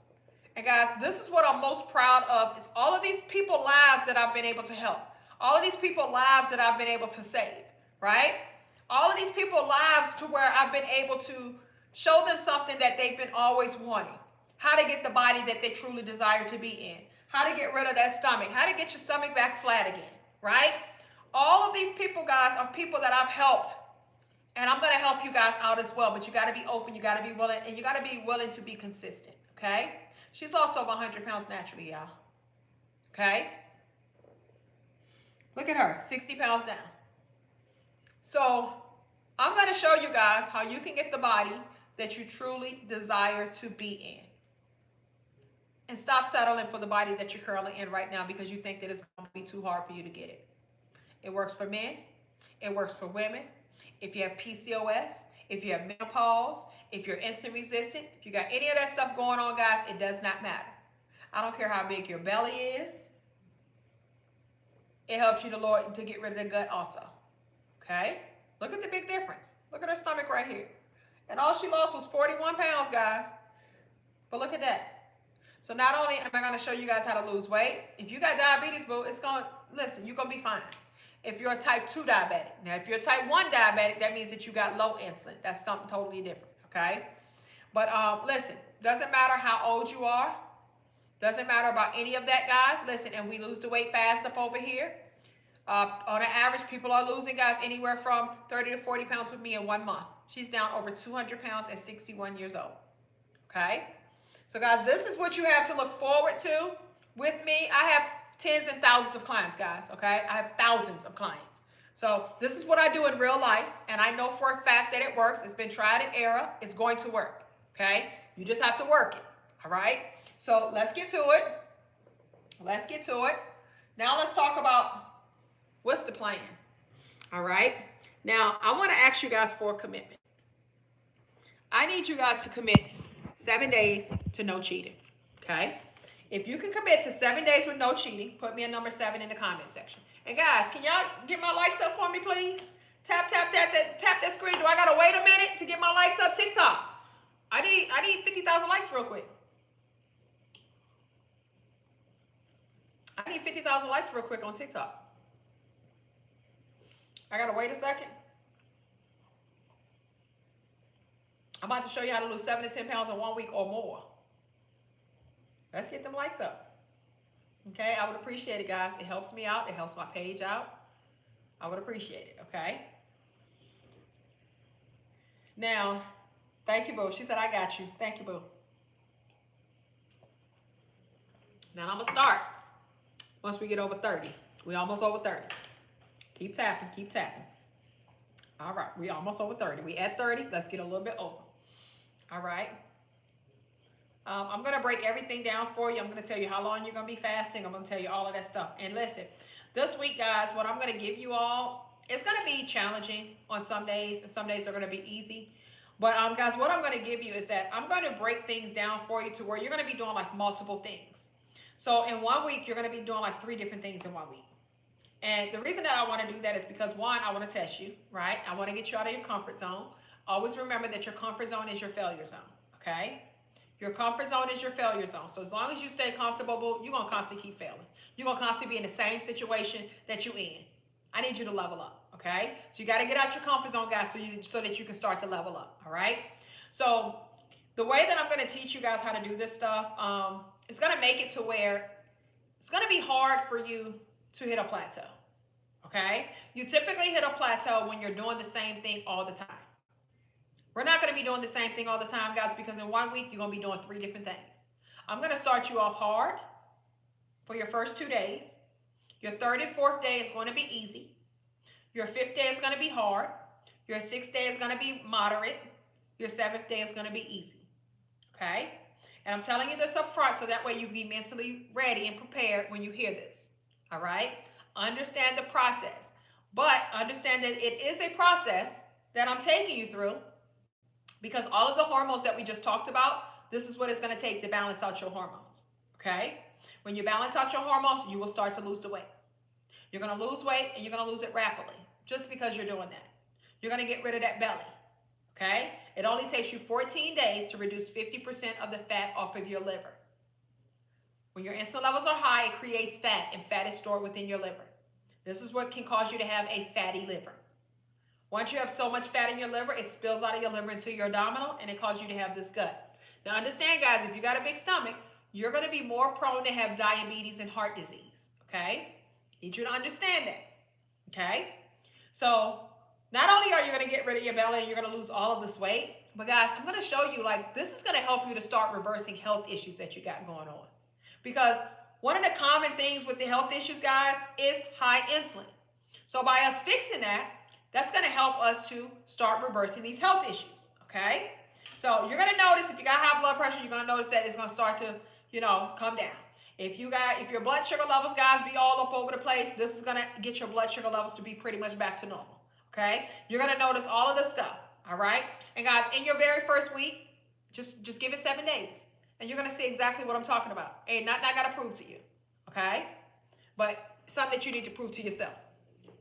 And guys, this is what I'm most proud of. It's all of these people's lives that I've been able to help. All of these people's lives that I've been able to save, right? All of these people's lives to where I've been able to show them something that they've been always wanting. How to get the body that they truly desire to be in. How to get rid of that stomach. How to get your stomach back flat again, right? All of these people, guys, are people that I've helped. And I'm going to help you guys out as well. But you got to be open. You got to be willing. And you got to be willing to be consistent, okay? She's also 100 pounds naturally, y'all. Okay? Look at her, 60 pounds down. So I'm going to show you guys how you can get the body that you truly desire to be in. And stop settling for the body that you're currently in right now because you think that it's going to be too hard for you to get it. It works for men. It works for women. If you have PCOS, if you have menopause, if you're insulin resistant, if you got any of that stuff going on, guys, it does not matter. I don't care how big your belly is. It helps you to get rid of the gut also. Okay? Look at the big difference. Look at her stomach right here. And all she lost was 41 pounds, guys. But look at that. So not only am I going to show you guys how to lose weight, if you got diabetes, boo, listen, you're going to be fine. If you're a type 2 diabetic. Now, if you're a type 1 diabetic, that means that you got low insulin. That's something totally different, okay? But listen, doesn't matter how old you are. Doesn't matter about any of that, guys. Listen, and we lose the weight fast up over here. On an average, people are losing, guys, anywhere from 30 to 40 pounds with me in 1 month. She's down over 200 pounds at 61 years old, okay? So, guys, this is what you have to look forward to with me. I have tens and thousands of clients, guys, okay? I have thousands of clients. So this is what I do in real life, and I know for a fact that it works. It's been tried and error. It's going to work, okay? You just have to work it, all right? So let's get to it. Let's get to it. Now let's talk about what's the plan, all right? Now, I want to ask you guys for a commitment. I need you guys to commit 7 days to no cheating, okay? If you can commit to 7 days with no cheating, put me a number 7 in the comment section. And guys, can y'all get my likes up for me, please? Tap that screen. Do I gotta wait a minute to get my likes up? TikTok. I need 50,000 likes real quick. I need 50,000 likes real quick on TikTok. I gotta wait a second. I'm about to show you how to lose 7 to 10 pounds in 1 week or more. Let's get them likes up. Okay, I would appreciate it, guys. It helps me out. It helps my page out. I would appreciate it, okay? Now, thank you, boo. She said, I got you. Thank you, boo. Now, I'm going to start once we get over 30. We almost over 30. Keep tapping, keep tapping. All right, we almost over 30. We at 30. Let's get a little bit over. All right. I'm going to break everything down for you. I'm going to tell you how long you're going to be fasting. I'm going to tell you all of that stuff. And listen, this week, guys, what I'm going to give you all, it's going to be challenging on some days, and some days are going to be easy. But guys, what I'm going to give you is that I'm going to break things down for you to where you're going to be doing like multiple things. So in 1 week, you're going to be doing like 3 different things in 1 week. And the reason that I want to do that is because, one, I want to test you, right? I want to get you out of your comfort zone. Always remember that your comfort zone is your failure zone, okay? Your comfort zone is your failure zone. So as long as you stay comfortable, you're going to constantly keep failing. You're going to constantly be in the same situation that you're in. I need you to level up, okay? So you got to get out your comfort zone, guys, so that you can start to level up, all right? So the way that I'm going to teach you guys how to do this stuff, it's going to make it to where it's going to be hard for you to hit a plateau, okay? You typically hit a plateau when you're doing the same thing all the time. We're not going to be doing the same thing all the time, guys, because in 1 week, you're going to be doing 3 different things. I'm going to start you off hard for your first 2 days. Your 3rd and 4th day is going to be easy. Your 5th day is going to be hard. Your 6th day is going to be moderate. Your 7th day is going to be easy. Okay? And I'm telling you this up front so that way you be mentally ready and prepared when you hear this. All right? Understand the process. But understand that it is a process that I'm taking you through because all of the hormones that we just talked about, this is what it's going to take to balance out your hormones. Okay? When you balance out your hormones, you will start to lose the weight. You're going to lose weight and you're going to lose it rapidly just because you're doing that. You're going to get rid of that belly. Okay? It only takes you 14 days to reduce 50% of the fat off of your liver. When your insulin levels are high, it creates fat, and fat is stored within your liver. This is what can cause you to have a fatty liver. Once you have so much fat in your liver, it spills out of your liver into your abdominal, and it causes you to have this gut. Now understand, guys, if you got a big stomach, you're going to be more prone to have diabetes and heart disease. Okay? Need you to understand that. Okay? So not only are you going to get rid of your belly and you're going to lose all of this weight, but guys, I'm going to show you, like, this is going to help you to start reversing health issues that you got going on. Because one of the common things with the health issues, guys, is high insulin. So by us fixing that, that's going to help us to start reversing these health issues, okay? So you're going to notice if you got high blood pressure, you're going to notice that it's going to start to, come down. If your blood sugar levels, guys, be all up over the place, this is going to get your blood sugar levels to be pretty much back to normal, okay? You're going to notice all of this stuff, all right? And guys, in your very first week, just give it 7 days. And you're going to see exactly what I'm talking about. Ain't not got to prove to you, okay? But something that you need to prove to yourself.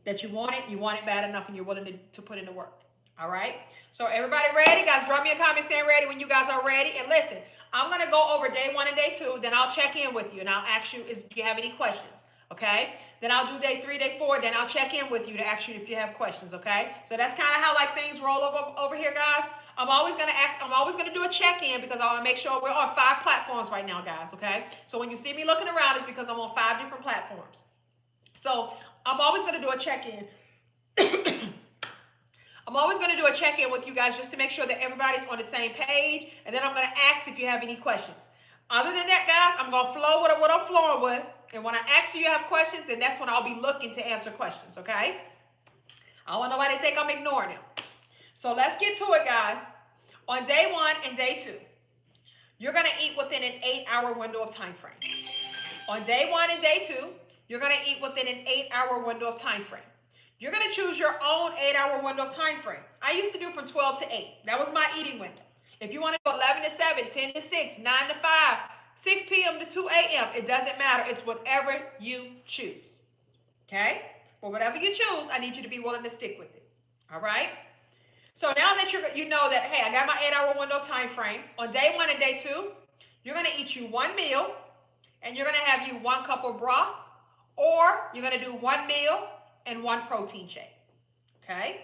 That you want it bad enough, and you're willing to put in the work, all right? So everybody ready? Guys, drop me a comment saying ready when you guys are ready. And listen, I'm going to go over day 1 and day 2. Then I'll check in with you, and I'll ask you if you have any questions, okay? Then I'll do day 3, day 4. Then I'll check in with you to ask you if you have questions, okay? So that's kind of how, like, things roll over here, guys. I'm always gonna do a check-in because I want to make sure we're on 5 platforms right now, guys, okay? So when you see me looking around, it's because I'm on 5 different platforms. So I'm always gonna do a check-in. I'm always gonna do a check-in with you guys just to make sure that everybody's on the same page, and then I'm gonna ask if you have any questions. Other than that, guys, I'm gonna flow with what I'm flowing with, and when I ask you have questions, then that's when I'll be looking to answer questions, okay? I don't want nobody to think I'm ignoring them. So let's get to it, guys. On day 1 and day 2, you're going to eat within an 8-hour window of time frame. On day 1 and day 2, you're going to eat within an 8-hour window of time frame. You're going to choose your own 8-hour window of time frame. I used to do from 12 to 8. That was my eating window. If you want to go 11 to 7, 10 to 6, 9 to 5, 6 p.m. to 2 a.m., it doesn't matter. It's whatever you choose. Okay? But whatever you choose, I need you to be willing to stick with it. All right? So now that you know that, hey, I got my 8-hour window time frame, on day 1 and day 2, you're going to eat you 1 meal, and you're going to have you 1 cup of broth, or you're going to do 1 meal and 1 protein shake, okay?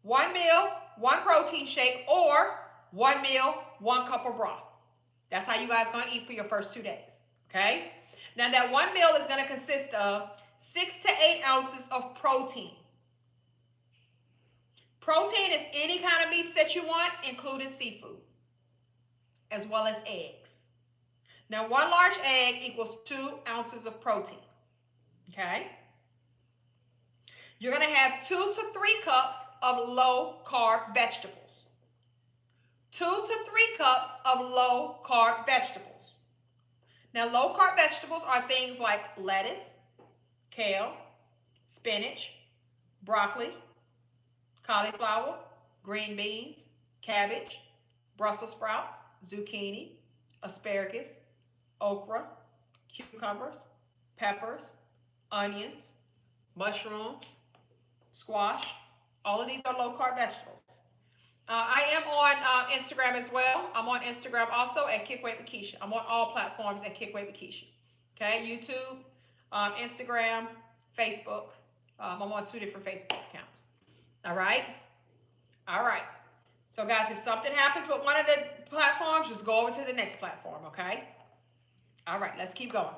1 meal, 1 protein shake, or 1 meal, 1 cup of broth. That's how you guys are going to eat for your first 2 days, okay? Now that 1 meal is going to consist of 6 to 8 ounces of protein. Protein is any kind of meats that you want, including seafood, as well as eggs. Now, 1 large egg equals 2 ounces of protein, okay? You're going to have 2 to 3 cups of low-carb vegetables. 2 to 3 cups of low-carb vegetables. Now, low-carb vegetables are things like lettuce, kale, spinach, broccoli, cauliflower, green beans, cabbage, Brussels sprouts, zucchini, asparagus, okra, cucumbers, peppers, onions, mushrooms, squash. All of these are low-carb vegetables. I am on Instagram as well. I'm on Instagram also at Kick Weight with Keisha. I'm on all platforms at Kick Weight with Keisha. Okay, YouTube, Instagram, Facebook. I'm on 2 different Facebook accounts. All right? All right. So, guys, if something happens with one of the platforms, just go over to the next platform, okay? All right, let's keep going.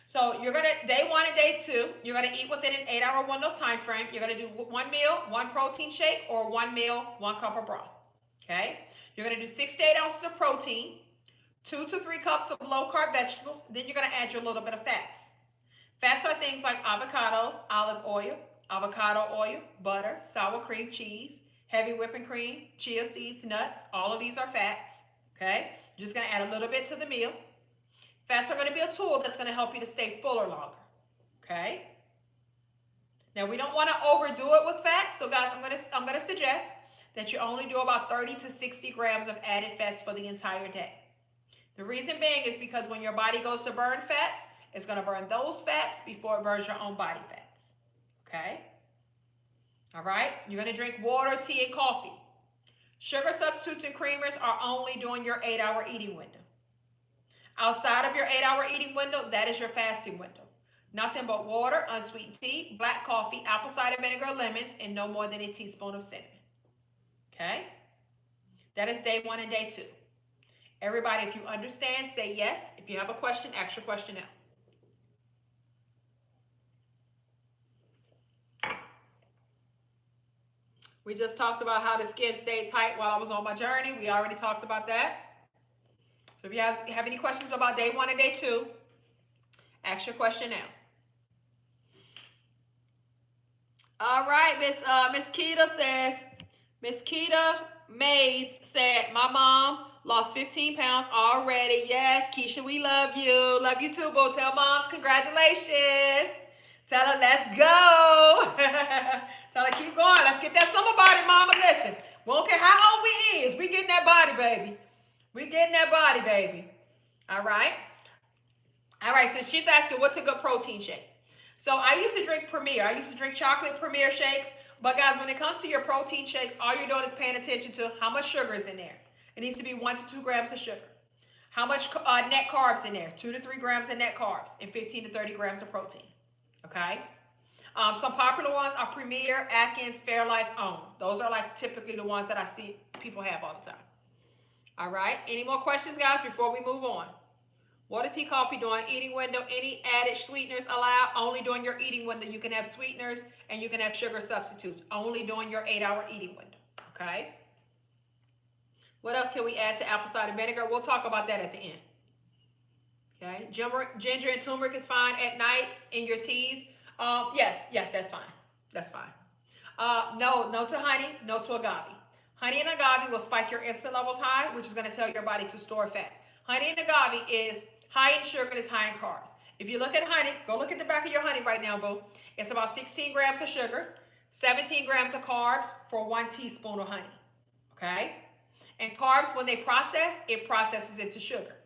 So, you're going to, day 1 and day 2, you're going to eat within an 8-hour window time frame. You're going to do 1 meal, 1 protein shake, or 1 meal, 1 cup of broth, okay? You're going to do 6 to 8 ounces of protein, 2 to 3 cups of low-carb vegetables. Then you're going to add your little bit of fats. Fats are things like avocados, olive oil, avocado oil, butter, sour cream, cheese, heavy whipping cream, chia seeds, nuts. All of these are fats, okay? You're just going to add a little bit to the meal. Fats are going to be a tool that's going to help you to stay fuller longer, okay? Now, we don't want to overdo it with fats, so guys, I'm going to suggest that you only do about 30 to 60 grams of added fats for the entire day. The reason being is because when your body goes to burn fats, it's going to burn those fats before it burns your own body fats, okay? All right, you're going to drink water, tea, and coffee. Sugar substitutes and creamers are only during your 8-hour eating window. Outside of your 8-hour eating window, that is your fasting window. Nothing but water, unsweetened tea, black coffee, apple cider vinegar, lemons, and no more than a teaspoon of cinnamon. Okay? That is day 1 and day 2. Everybody, if you understand, say yes. If you have a question, ask your question now. We just talked about how the skin stayed tight while I was on my journey. We already talked about that. So if you guys have any questions about day 1 and day 2, ask your question now. All right, Miss Keita says, Miss Keita Mays said, my mom lost 15 pounds already. Yes, Keisha, we love you. Love you too, boo. Tell moms congratulations. Tell her, let's go. Tell her, keep going. Let's get that summer body, mama. Listen, we don't care how old we is. We getting that body, baby. We getting that body, baby. All right. All right, so she's asking, what's a good protein shake? So I used to drink Premier. I used to drink chocolate Premier shakes. But guys, when it comes to your protein shakes, all you're doing is paying attention to how much sugar is in there. It needs to be 1 to 2 grams of sugar. How much net carbs in there? 2 to 3 grams of net carbs and 15 to 30 grams of protein. Okay. Some popular ones are Premier, Atkins, Fairlife, OWN. Those are like typically the ones that I see people have all the time. All right. Any more questions, guys, before we move on? Water, tea, coffee during eating window. Any added sweeteners allowed? Only during your eating window. You can have sweeteners and you can have sugar substitutes. Only during your 8-hour eating window. Okay. What else can we add to apple cider vinegar? We'll talk about that at the end. Okay. Ginger and turmeric is fine at night in your teas. Yes, that's fine. That's fine. No to honey, no to agave. Honey and agave will spike your insulin levels high, which is going to tell your body to store fat. Honey and agave is high in sugar and it's high in carbs. If you look at honey, go look at the back of your honey right now, boo. It's about 16 grams of sugar, 17 grams of carbs for 1 teaspoon of honey. Okay? And carbs, when they process, it processes into sugar.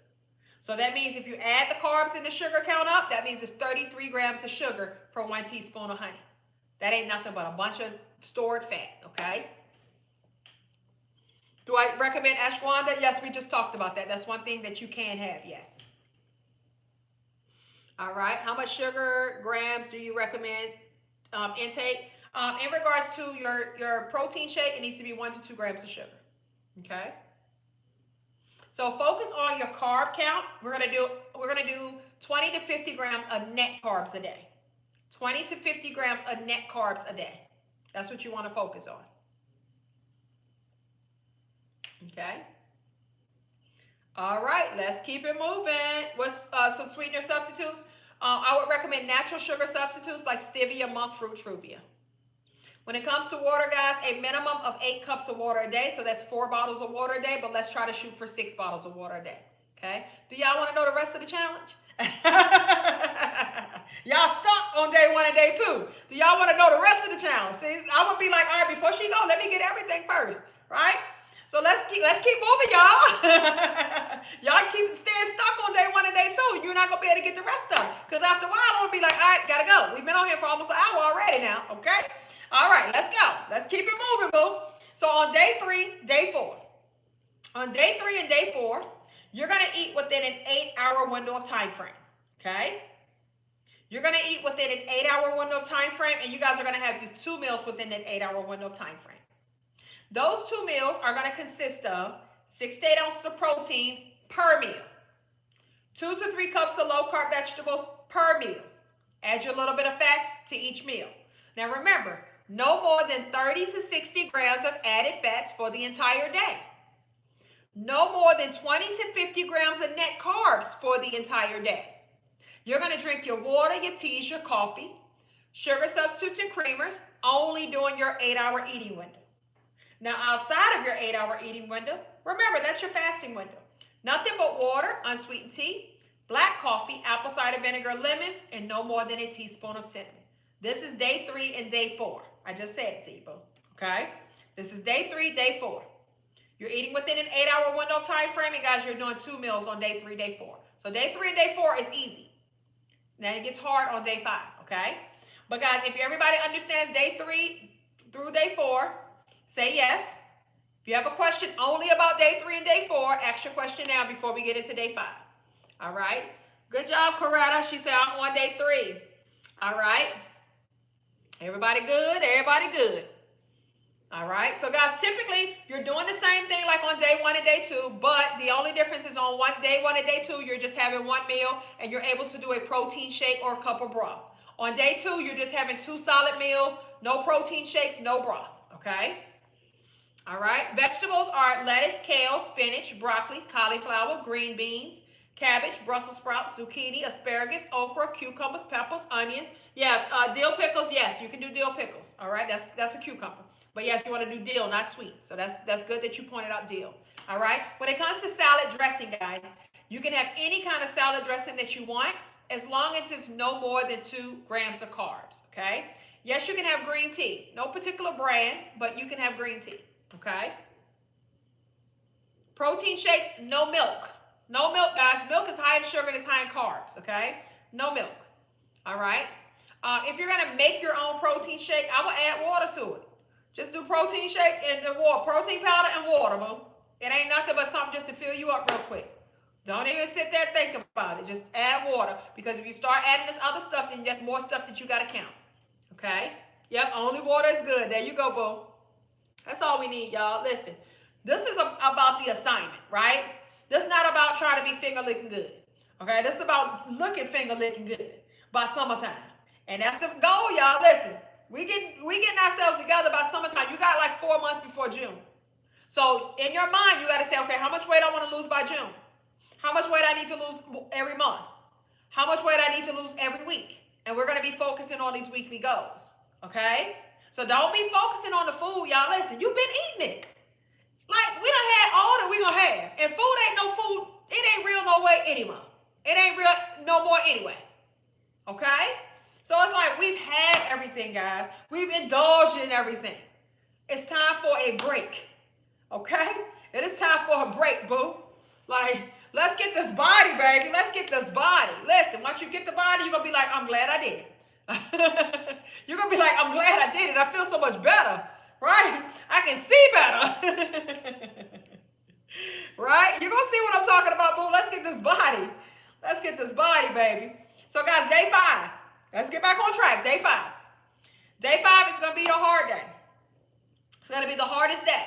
So that means if you add the carbs and the sugar count up, that means it's 33 grams of sugar for 1 teaspoon of honey. That ain't nothing but a bunch of stored fat, okay? Do I recommend ashwagandha? Yes, we just talked about that. That's one thing that you can have, yes. All right, how much sugar grams do you recommend intake? In regards to your protein shake, it needs to be 1 to 2 grams of sugar, okay? So focus on your carb count. We're gonna do 20 to 50 grams of net carbs a day. 20 to 50 grams of net carbs a day. That's what you want to focus on. Okay. All right, let's keep it moving. What's some sweetener substitutes? I would recommend natural sugar substitutes like stevia, monk fruit, truvia. When it comes to water, guys, a minimum of 8 cups of water a day. So that's 4 bottles of water a day, but let's try to shoot for 6 bottles of water a day. Okay. Do y'all want to know the rest of the challenge? Y'all stuck on day 1 and day 2. Do y'all want to know the rest of the challenge? See, I would be like, all right, before she go, let me get everything first, right? So let's keep moving, y'all. Y'all keep staying stuck on day 1 and day 2. You're not gonna be able to get the rest of it. Because after a while, I'm gonna be like, all right, gotta go. We've been on here for almost an hour already now, okay? All right, let's go. Let's keep it moving, boo. So on day 3, day 4. On day 3 and day 4, you're gonna eat within an 8-hour window of time frame, okay? You're gonna eat within an 8-hour window of time frame, and you guys are gonna have 2 meals within that 8-hour window of time frame. Those 2 meals are gonna consist of 6 to 8 ounces of protein per meal, 2 to 3 cups of low-carb vegetables per meal. Add your little bit of fats to each meal. Now remember, no more than 30 to 60 grams of added fats for the entire day. No more than 20 to 50 grams of net carbs for the entire day. You're going to drink your water, your teas, your coffee. Sugar substitutes and creamers, only during your 8-hour eating window. Now, outside of your 8-hour eating window, remember that's your fasting window. Nothing but water, unsweetened tea, black coffee, apple cider vinegar, lemons, and no more than a teaspoon of cinnamon. This is day 3 and day 4. I just said it to you, boo. Okay? This is day 3, day 4. You're eating within an 8-hour window time frame, and guys, you're doing 2 meals on day 3, day 4. So day 3 and day 4 is easy. Now it gets hard on day 5, okay? But guys, if everybody understands day 3 through day 4, say yes. If you have a question only about day 3 and day 4, ask your question now before we get into day 5. All right? Good job, Coretta. She said, I'm on day 3. All right? Everybody good? Everybody good. All right? So, guys, typically, you're doing the same thing like on day 1 and day 2, but the only difference is on day 1 and day 2, you're just having 1 meal, and you're able to do a protein shake or a cup of broth. On day 2, you're just having 2 solid meals, no protein shakes, no broth. Okay? All right? Vegetables are lettuce, kale, spinach, broccoli, cauliflower, green beans, cabbage, Brussels sprouts, zucchini, asparagus, okra, cucumbers, peppers, onions. Yeah, dill pickles, yes, you can do dill pickles. All right, that's a cucumber. But yes, you want to do dill, not sweet. So that's good that you pointed out dill. All right, when it comes to salad dressing, guys, you can have any kind of salad dressing that you want as long as it's no more than 2 grams of carbs. Okay, yes, you can have green tea. No particular brand, but you can have green tea. Okay, protein shakes, no milk. No milk, guys. Milk is high in sugar and it's high in carbs, okay? No milk, all right? If you're going to make your own protein shake, I will add water to it. Just do protein shake and water, protein powder and water, boo. It ain't nothing but something just to fill you up real quick. Don't even sit there and think about it. Just add water, because if you start adding this other stuff, then there's more stuff that you got to count, okay? Yep, only water is good. There you go, boo. That's all we need, y'all. Listen, this is about the assignment, right? This is not about trying to be finger licking good. Okay, this is about looking finger licking good by summertime. And that's the goal, y'all. Listen, we getting ourselves together by summertime. You got like 4 months before June. So in your mind, you got to say, okay, how much weight I want to lose by June? How much weight I need to lose every month? How much weight I need to lose every week? And we're going to be focusing on these weekly goals. Okay? So don't be focusing on the food, y'all. Listen, you've been eating it. Like, we done had all that we gonna have. And food ain't no food. It ain't real no way anymore. It ain't real no more anyway. Okay? So it's like we've had everything, guys. We've indulged in everything. It's time for a break. Okay? It is time for a break, boo. Like, let's get this body, baby. Let's get this body. Listen, once you get the body, you're gonna be like, I'm glad I did it. You're gonna be like, I'm glad I did it. I feel so much better. Right? I can see better. Right? You're going to see what I'm talking about, boo. Let's get this body. Let's get this body, baby. So, guys, day 5. Let's get back on track. Day 5. Day 5 is going to be your hard day. It's going to be the hardest day.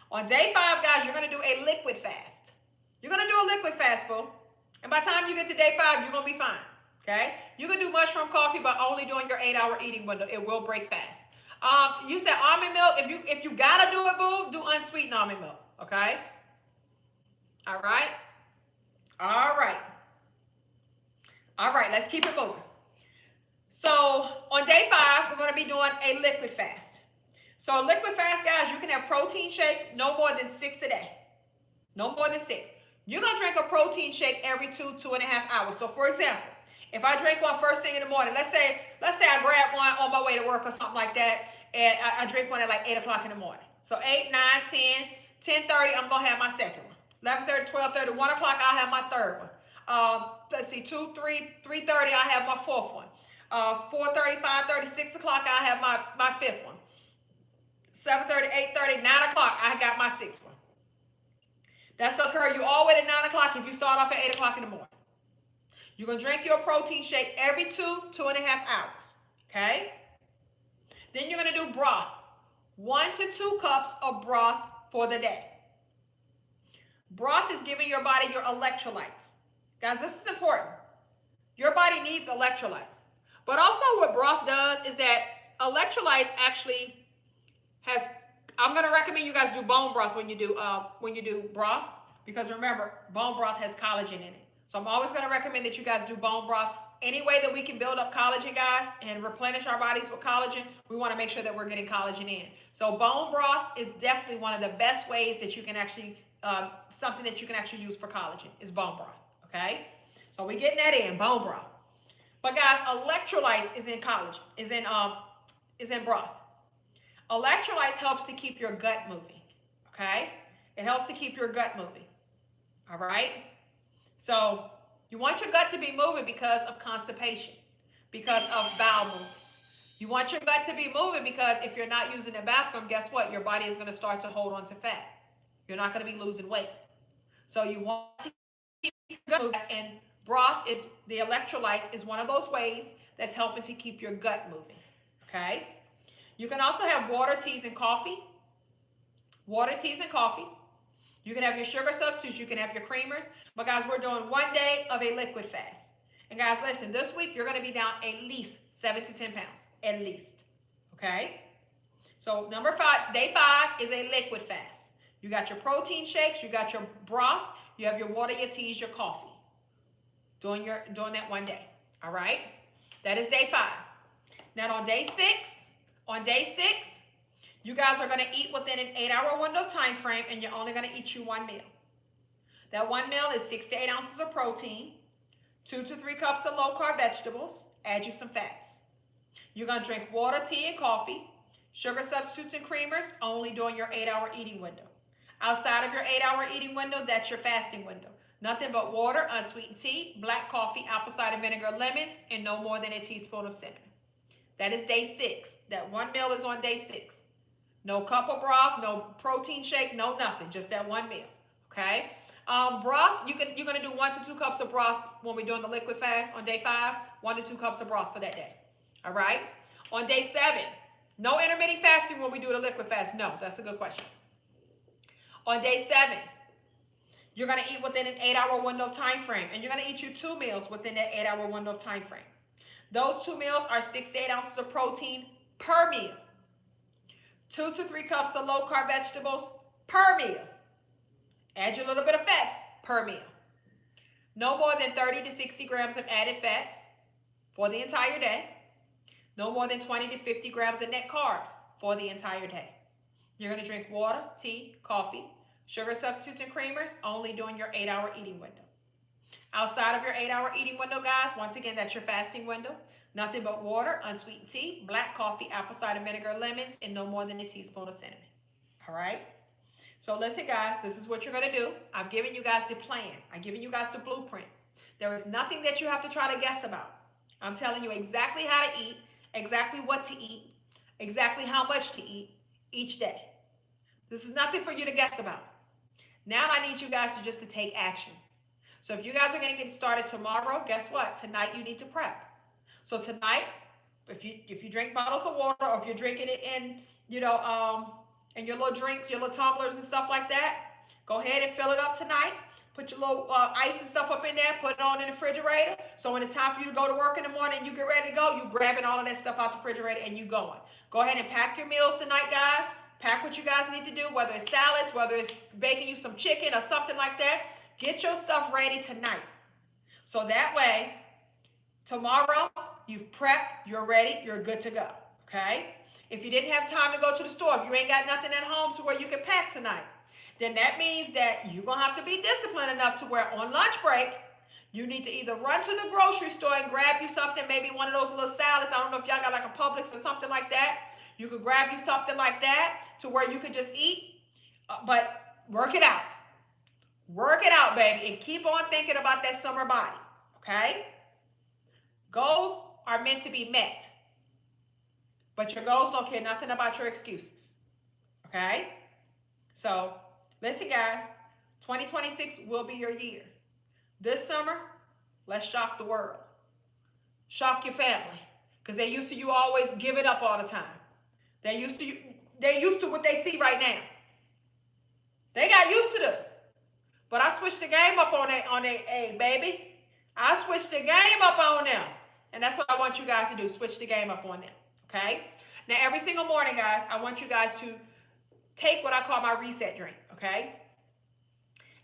On day 5, guys, you're going to do a liquid fast. You're going to do a liquid fast, boo. And by the time you get to day 5, you're going to be fine. Okay? You can do mushroom coffee, but only during your 8-hour eating window. It will break fast. You said almond milk. If you gotta do it, boo, do unsweetened almond milk. Okay. All right. All right. All right. Let's keep it moving. So on day 5, we're gonna be doing a liquid fast. So liquid fast, guys, you can have protein shakes no more than 6 a day. No more than 6. You're gonna drink a protein shake every 2.5 hours. So for example, if I drink one first thing in the morning, let's say I grab one on my way to work or something like that, and I drink one at like 8 o'clock in the morning. So 8, 9, 10, 10:30, I'm going to have my second one. 11:30, 12:30, 1 o'clock, I'll have my third one. Let's see, 2, 3, 3:30, I'll have my fourth one. 4:30, 5:30, 6 o'clock, I'll have my fifth one. 7:30, 8:30, 9 o'clock, I got my sixth one. That's going to carry you all the way to 9 o'clock if you start off at 8 o'clock in the morning. You're going to drink your protein shake every 2.5 hours, okay? Then you're going to do broth. 1 to 2 cups of broth for the day. Broth is giving your body your electrolytes. Guys, this is important. Your body needs electrolytes. But also what broth does is that electrolytes actually has, I'm going to recommend you guys do bone broth when you do broth, because remember, bone broth has collagen in it. So I'm always going to recommend that you guys do bone broth any way that we can build up collagen, guys, and replenish our bodies with collagen, we want to make sure that we're getting collagen in. So bone broth is definitely one of the best ways that you can actually, something that you can actually use for collagen is bone broth, okay? So we're getting that in, bone broth. But guys, electrolytes is in collagen, is in broth. Electrolytes helps to keep your gut moving, okay? It helps to keep your gut moving, all right? So you want your gut to be moving because of constipation, because of bowel movements. You want your gut to be moving because if you're not using the bathroom, guess what? Your body is going to start to hold on to fat. You're not going to be losing weight. So you want to keep your gut moving, and broth is, the electrolytes is one of those ways that's helping to keep your gut moving, okay? You can also have water, teas, and coffee. Water, teas, and coffee. You can have your sugar substitutes, you can have your creamers. But guys, we're doing 1 day of a liquid fast. And guys, listen, this week you're going to be down at least 7 to 10 pounds, at least, okay? So number 5, day 5 is a liquid fast. You got your protein shakes, you got your broth, you have your water, your teas, your coffee. Doing that 1 day, all right? That is day 5. Now on day 6, you guys are going to eat within an 8-hour window time frame, and you're only going to eat you 1 meal. That 1 meal is 6 to 8 ounces of protein, 2 to 3 cups of low-carb vegetables, add you some fats. You're going to drink water, tea, and coffee, sugar substitutes and creamers, only during your 8-hour eating window. Outside of your 8-hour eating window, that's your fasting window. Nothing but water, unsweetened tea, black coffee, apple cider vinegar, lemons, and no more than a teaspoon of cinnamon. That is day 6. That 1 meal is on day 6. No cup of broth, no protein shake, no nothing. Just that 1 meal, okay? Broth, you're going to do 1 to 2 cups of broth when we're doing the liquid fast on day 5. 1 to 2 cups of broth for that day, all right? On day 7, no intermittent fasting when we do the liquid fast. No, that's a good question. On day 7, you're going to eat within an 8-hour window of time frame, and you're going to eat your 2 meals within that 8-hour window of time frame. Those 2 meals are 6 to 8 ounces of protein per meal. 2 to 3 cups of low-carb vegetables per meal. Add your little bit of fats per meal. No more than 30 to 60 grams of added fats for the entire day. No more than 20 to 50 grams of net carbs for the entire day. You're going to drink water, tea, coffee, sugar substitutes, and creamers only during your 8-hour eating window. Outside of your 8-hour eating window, guys, once again, that's your fasting window. Nothing but water, unsweetened tea, black coffee, apple cider vinegar, lemons, and no more than a teaspoon of cinnamon. All right? So listen, guys, this is what you're going to do. I've given you guys the plan. I've given you guys the blueprint. There is nothing that you have to try to guess about. I'm telling you exactly how to eat, exactly what to eat, exactly how much to eat each day. This is nothing for you to guess about. Now I need you guys to take action. So if you guys are going to get started tomorrow, guess what? Tonight you need to prep. So tonight, if you drink bottles of water, or if you're drinking it in, in your little drinks, your little tumblers and stuff like that, go ahead and fill it up tonight. Put your little ice and stuff up in there, put it on in the refrigerator. So when it's time for you to go to work in the morning and you get ready to go, you grabbing all of that stuff out the refrigerator and you going. Go ahead and pack your meals tonight, guys. Pack what you guys need to do, whether it's salads, whether it's baking you some chicken or something like that. Get your stuff ready tonight. So that way, tomorrow, you've prepped, you're ready, you're good to go, okay? If you didn't have time to go to the store, if you ain't got nothing at home to where you can pack tonight, then that means that you're going to have to be disciplined enough to where on lunch break, you need to either run to the grocery store and grab you something, maybe one of those little salads. I don't know if y'all got like a Publix or something like that. You could grab you something like that to where you could just eat, but work it out. Work it out, baby, and keep on thinking about that summer body, okay? Goals are meant to be met, but your goals don't care nothing about your excuses, okay? So, listen, guys, 2026 will be your year. This summer, let's shock the world. Shock your family, because they're used to you always giving up all the time. They're used to what they see right now. They got used to this. But I switched the game up on a baby. I switched the game up on them. And that's what I want you guys to do. Switch the game up on them. Okay? Now, every single morning, guys, I want you guys to take what I call my reset drink. Okay?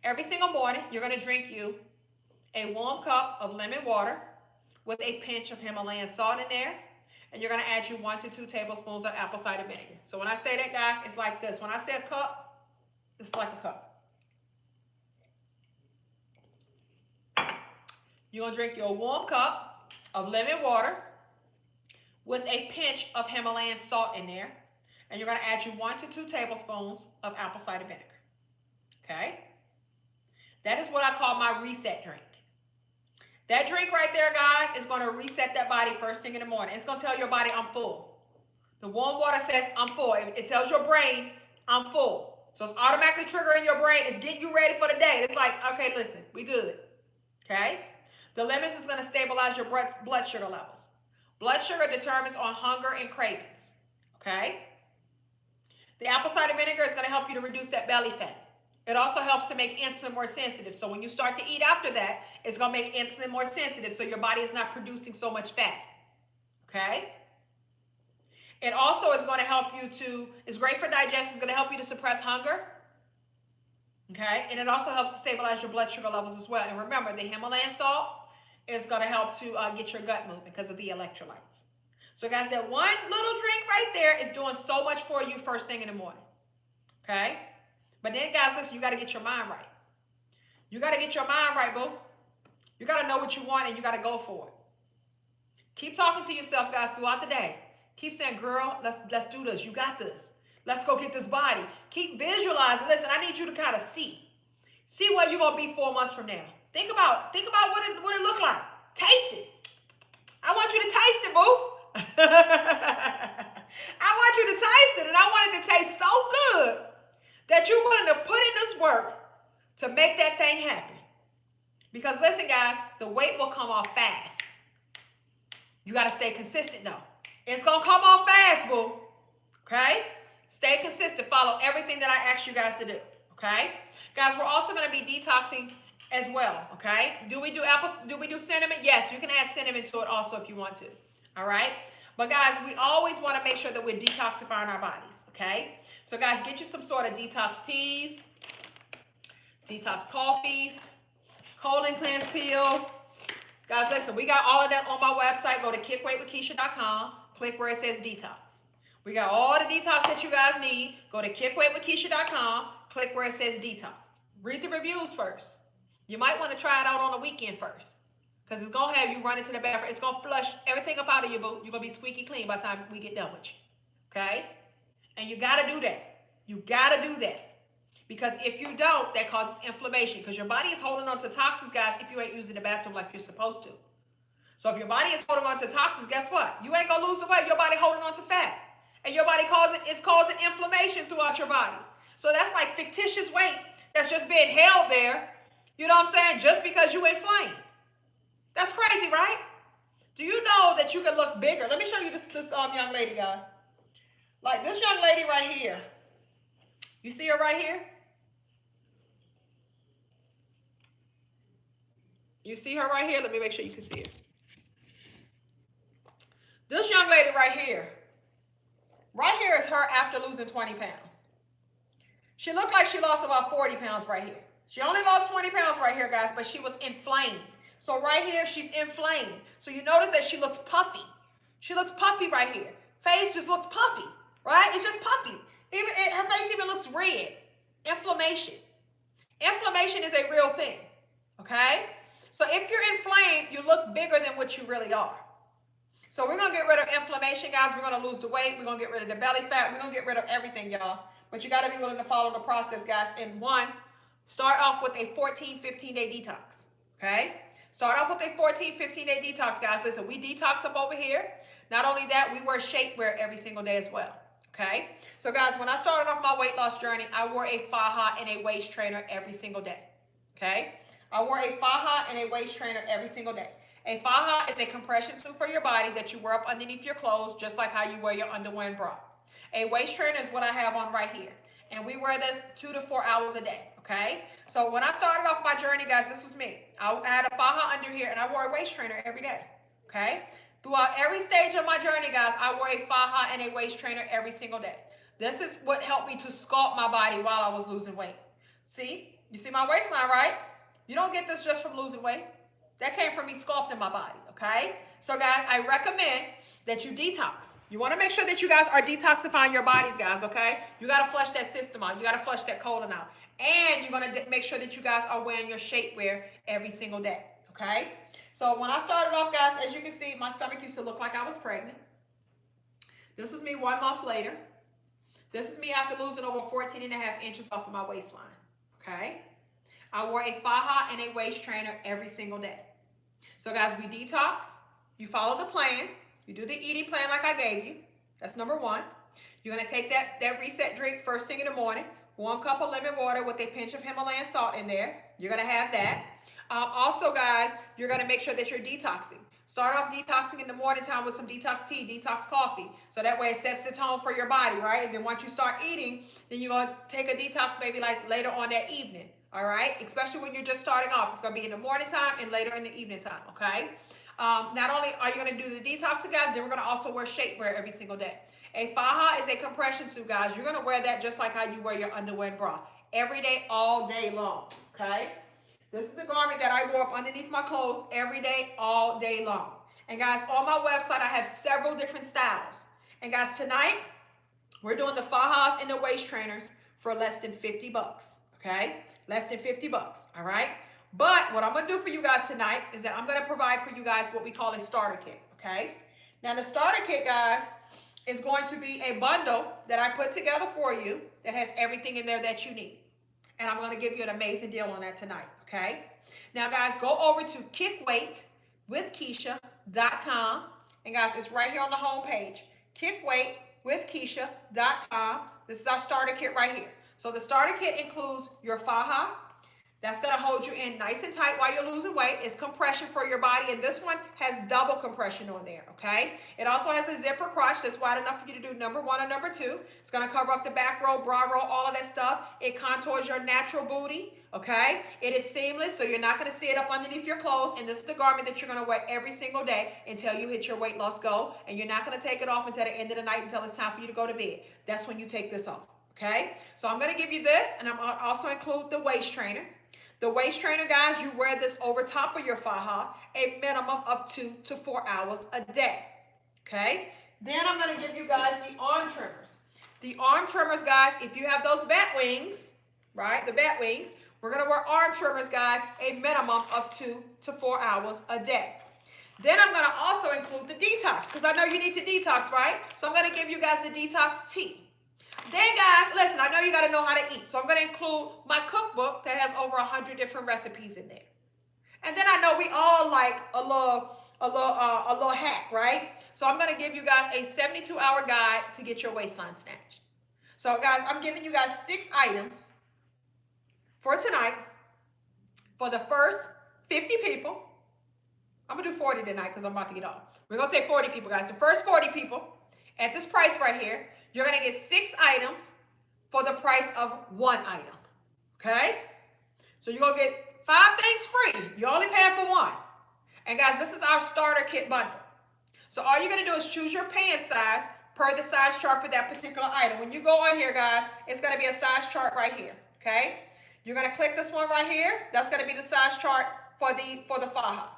Every single morning, you're going to drink you a warm cup of lemon water with a pinch of Himalayan salt in there. And you're going to add you 1 to 2 tablespoons of apple cider vinegar. So when I say that, guys, it's like this. When I say a cup, it's like a cup. You're going to drink your warm cup of lemon water with a pinch of Himalayan salt in there. And you're going to add you 1 to 2 tablespoons of apple cider vinegar. Okay? That is what I call my reset drink. That drink right there, guys, is going to reset that body first thing in the morning. It's going to tell your body, I'm full. The warm water says, I'm full. It tells your brain, I'm full. So it's automatically triggering your brain. It's getting you ready for the day. It's like, okay, listen, we good. Okay? The lemons is going to stabilize your blood sugar levels. Blood sugar determines on hunger and cravings. Okay? The apple cider vinegar is going to help you to reduce that belly fat. It also helps to make insulin more sensitive. So when you start to eat after that, it's going to make insulin more sensitive so your body is not producing so much fat. Okay? It also is going to help you to, it's great for digestion. It's going to help you to suppress hunger. Okay? And it also helps to stabilize your blood sugar levels as well. And remember, the Himalayan salt is going to help to get your gut moving because of the electrolytes. So guys, that one little drink right there is doing so much for you first thing in the morning. Okay? But then, guys, listen, you got to get your mind right. You got to get your mind right, boo. You got to know what you want and you got to go for it. Keep talking to yourself, guys, throughout the day. Keep saying, girl, let's do this. You got this. Let's go get this body. Keep visualizing. Listen, I need you to kind of see. See where you're going to be 4 months from now. Think about what it look like. Taste it. I want you to taste it, boo. I want you to taste it, and I want it to taste so good that you're willing to put in this work to make that thing happen. Because listen, guys, the weight will come off fast. You got to stay consistent, though. It's going to come off fast, boo. Okay? Stay consistent. Follow everything that I asked you guys to do. Okay? Guys, we're also going to be detoxing as well. Okay? Do we do cinnamon? Yes, you can add cinnamon to it also if you want to. All right? But guys, we always want to make sure that we're detoxifying our bodies. Okay? So guys, get you some sort of detox teas, detox coffees, cold and cleanse pills. Guys, listen, we got all of that on my website. Go to kickweightwithkeisha.com. Click where it says detox. We got all the detox that you guys need. Go to kickweightwithkeisha.com. Click where it says detox. Read the reviews first. You might want to try it out on the weekend first. Because it's going to have you run into the bathroom. It's going to flush everything up out of you, boo. You're going to be squeaky clean by the time we get done with you. Okay? And you got to do that. You got to do that. Because if you don't, that causes inflammation. Because your body is holding on to toxins, guys, if you ain't using the bathroom like you're supposed to. So if your body is holding on to toxins, guess what? You ain't going to lose the weight. Your body holding on to fat. And your body is causing inflammation throughout your body. So that's like fictitious weight that's just being held there. You know what I'm saying? Just because you inflamed. That's crazy, right? Do you know that you can look bigger? Let me show you this young lady, guys. Like this young lady right here. You see her right here? You see her right here? Let me make sure you can see her. This young lady right here. Right here is her after losing 20 pounds. She looked like she lost about 40 pounds right here. She only lost 20 pounds right here, guys, but she was inflamed. So right here, she's inflamed. So you notice that she looks puffy. She looks puffy right here. Face just looks puffy, right? It's just puffy. Her face even looks red. Inflammation. Inflammation is a real thing, okay? So if you're inflamed, you look bigger than what you really are. So we're going to get rid of inflammation, guys. We're going to lose the weight. We're going to get rid of the belly fat. We're going to get rid of everything, y'all. But you got to be willing to follow the process, guys. And one, start off with a 14, 15-day detox, okay? Start off with a 14, 15-day detox, guys. Listen, we detox up over here. Not only that, we wear shapewear every single day as well, okay? So, guys, when I started off my weight loss journey, I wore a faja and a waist trainer every single day, okay? I wore a faja and a waist trainer every single day. A faja is a compression suit for your body that you wear up underneath your clothes, just like how you wear your underwear and bra. A waist trainer is what I have on right here. And we wear this 2 to 4 hours a day, okay? So when I started off my journey, guys, this was me. I had a faja under here, and I wore a waist trainer every day, okay? Throughout every stage of my journey, guys, I wore a faja and a waist trainer every single day. This is what helped me to sculpt my body while I was losing weight. See? You see my waistline, right? You don't get this just from losing weight. That came from me sculpting my body, okay? So guys, I recommend that you detox. You want to make sure that you guys are detoxifying your bodies, guys, okay? You got to flush that system out. You got to flush that colon out. And you're going to make sure that you guys are wearing your shapewear every single day, okay? So when I started off, guys, as you can see, my stomach used to look like I was pregnant. This was me 1 month later. This is me after losing over 14 and a half inches off of my waistline, okay? I wore a faja and a waist trainer every single day. So guys, we detox. You follow the plan. You do the eating plan like I gave you. That's number 1. You're going to take that reset drink first thing in the morning. 1 cup of lemon water with a pinch of Himalayan salt in there. You're going to have that. Also, guys, you're going to make sure that you're detoxing. Start off detoxing in the morning time with some detox tea, detox coffee. So that way it sets the tone for your body, right? And then once you start eating, then you're going to take a detox maybe like later on that evening, all right? Especially when you're just starting off. It's going to be in the morning time and later in the evening time, okay? Not only are you going to do the detoxing, guys, then we're going to also wear shapewear every single day. A faja is a compression suit, guys. You're going to wear that just like how you wear your underwear and bra. Every day, all day long, okay? This is the garment that I wore up underneath my clothes every day, all day long. And guys, on my website, I have several different styles. And guys, tonight, we're doing the fajas and the waist trainers for less than 50 bucks, okay? Less than 50 bucks, all right? But what I'm going to do for you guys tonight is that I'm going to provide for you guys what we call a starter kit, okay? Now, the starter kit, guys, is going to be a bundle that I put together for you that has everything in there that you need. And I'm going to give you an amazing deal on that tonight, okay? Now, guys, go over to kickweightwithkeisha.com. And, guys, it's right here on the home page. Kickweightwithkeisha.com. This is our starter kit right here. So the starter kit includes your faja. That's going to hold you in nice and tight while you're losing weight. It's compression for your body, and this one has double compression on there, okay? It also has a zipper crotch that's wide enough for you to do number 1 or number 2. It's going to cover up the back row, bra row, all of that stuff. It contours your natural booty, okay? It is seamless, so you're not going to see it up underneath your clothes, and this is the garment that you're going to wear every single day until you hit your weight loss goal, and you're not going to take it off until the end of the night until it's time for you to go to bed. That's when you take this off, okay? So I'm going to give you this, and I'm going to also include the waist trainer. The waist trainer, guys, you wear this over top of your faja a minimum of 2 to 4 hours a day, okay? Then I'm going to give you guys the arm trimmers. The arm trimmers, guys, if you have those bat wings, right, the bat wings, we're going to wear arm trimmers, guys, a minimum of 2 to 4 hours a day. Then I'm going to also include the detox because I know you need to detox, right? So I'm going to give you guys the detox tea. Then, guys, listen, I know you got to know how to eat. So I'm going to include my cookbook that has over 100 different recipes in there. And then I know we all like a little hack, right? So I'm going to give you guys a 72-hour guide to get your waistline snatched. So, guys, I'm giving you guys 6 items for tonight for the first 50 people. I'm going to do 40 tonight because I'm about to get off. We're going to say 40 people, guys. The first 40 people at this price right here, you're going to get 6 items for the price of 1 item, okay? So you're going to get 5 things free. You're only paying for 1. And, guys, this is our starter kit bundle. So all you're going to do is choose your pant size per the size chart for that particular item. When you go on here, guys, it's going to be a size chart right here, okay? You're going to click this one right here. That's going to be the size chart for the faja.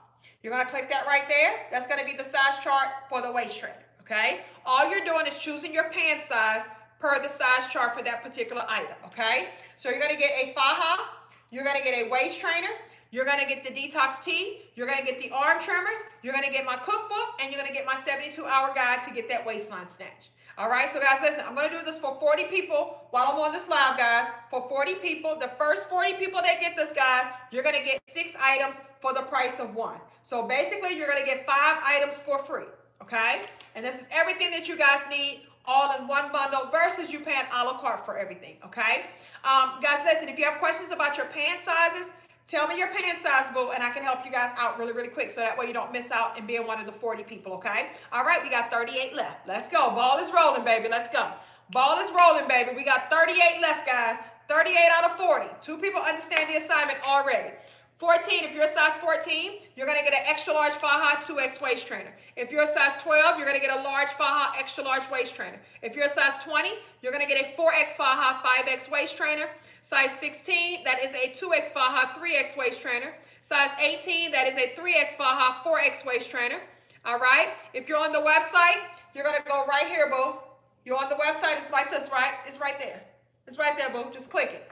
You're going to click that right there. That's going to be the size chart for the waist trainer. Okay, all you're doing is choosing your pant size per the size chart for that particular item, okay? So you're going to get a faja, you're going to get a waist trainer, you're going to get the detox tea, you're going to get the arm trimmers, you're going to get my cookbook, and you're going to get my 72-hour guide to get that waistline snatch. All right, so guys, listen, I'm going to do this for 40 people while I'm on this live, guys. For 40 people, the first 40 people that get this, guys, you're going to get 6 items for the price of 1. So basically, you're going to get 5 items for free. Okay, and this is everything that you guys need all in one bundle versus you paying a la carte for everything. Okay, guys, listen, if you have questions about your pant sizes, tell me your pant size, boo, and I can help you guys out really, really quick so that way you don't miss out and being one of the 40 people. Okay, all right, we got 38 left. Let's go. Ball is rolling, baby. Let's go. Ball is rolling, baby. We got 38 left, guys. 38 out of 40. 2 people understand the assignment already. 14, if you're a size 14, you're going to get an extra large Faja 2X waist trainer. If you're a size 12, you're going to get a large Faja extra large waist trainer. If you're a size 20, you're going to get a 4X Faja 5X waist trainer. Size 16, that is a 2X Faja 3X waist trainer. Size 18, that is a 3X Faja 4X waist trainer. All right? If you're on the website, you're going to go right here, boo. You're on the website. It's like this, right? It's right there. It's right there, boo. Just click it.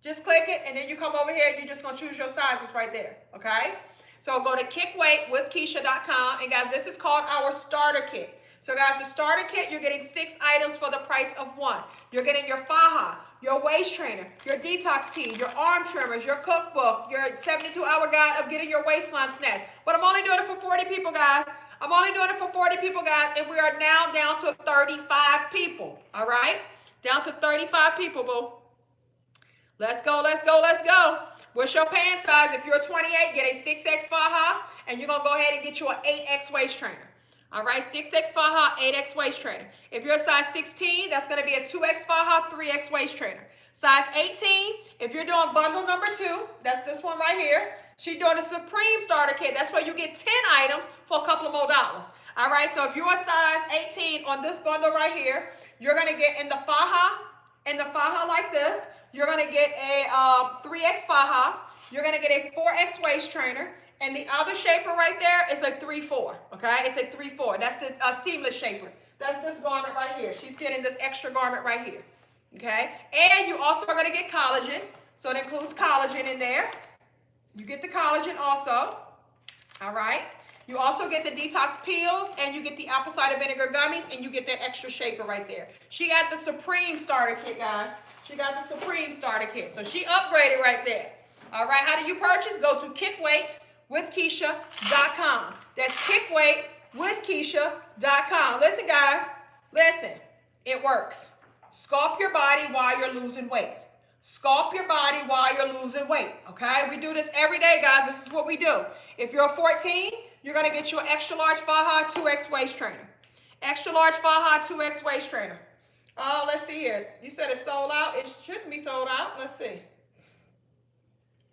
Just click it, and then you come over here, and you're just going to choose your sizes right there, okay? So go to kickweightwithkeisha.com, and guys, this is called our starter kit. So guys, the starter kit, you're getting 6 items for the price of 1. You're getting your Faja, your waist trainer, your detox tea, your arm trimmers, your cookbook, your 72-hour guide of getting your waistline snatched. But I'm only doing it for 40 people, guys. I'm only doing it for 40 people, guys, and we are now down to 35 people, all right? Down to 35 people, boo. Let's go, let's go, let's go. What's your pant size? If you're 28, get a 6X Faja, and you're going to go ahead and get you an 8X waist trainer. All right, 6X Faja, 8X waist trainer. If you're a size 16, that's going to be a 2X Faja, 3X waist trainer. Size 18, if you're doing bundle number 2, that's this one right here. She's doing a Supreme starter kit. That's where you get 10 items for a couple of more dollars. All right, so if you're a size 18 on this bundle right here, you're going to get in the Faja like this. You're going to get a 3X Faja. You're going to get a 4X waist trainer. And the other shaper right there is a 3-4. Okay? It's a 3-4. That's this seamless shaper. That's this garment right here. She's getting this extra garment right here. Okay? And you also are going to get collagen. So it includes collagen in there. You get the collagen also. All right? You also get the detox peels, and you get the apple cider vinegar gummies, and you get that extra shaper right there. She got the Supreme starter kit, guys. She got the Supreme starter kit. So she upgraded right there. All right, how do you purchase? Go to kickweightwithkeisha.com. That's kickweightwithkeisha.com. Listen, guys. Listen. It works. Sculpt your body while you're losing weight. Sculpt your body while you're losing weight. Okay? We do this every day, guys. This is what we do. If you're a 14, you're going to get your extra large Faja 2X waist trainer. Extra large Faja 2X waist trainer. Oh, let's see here. You said it's sold out. It shouldn't be sold out. Let's see.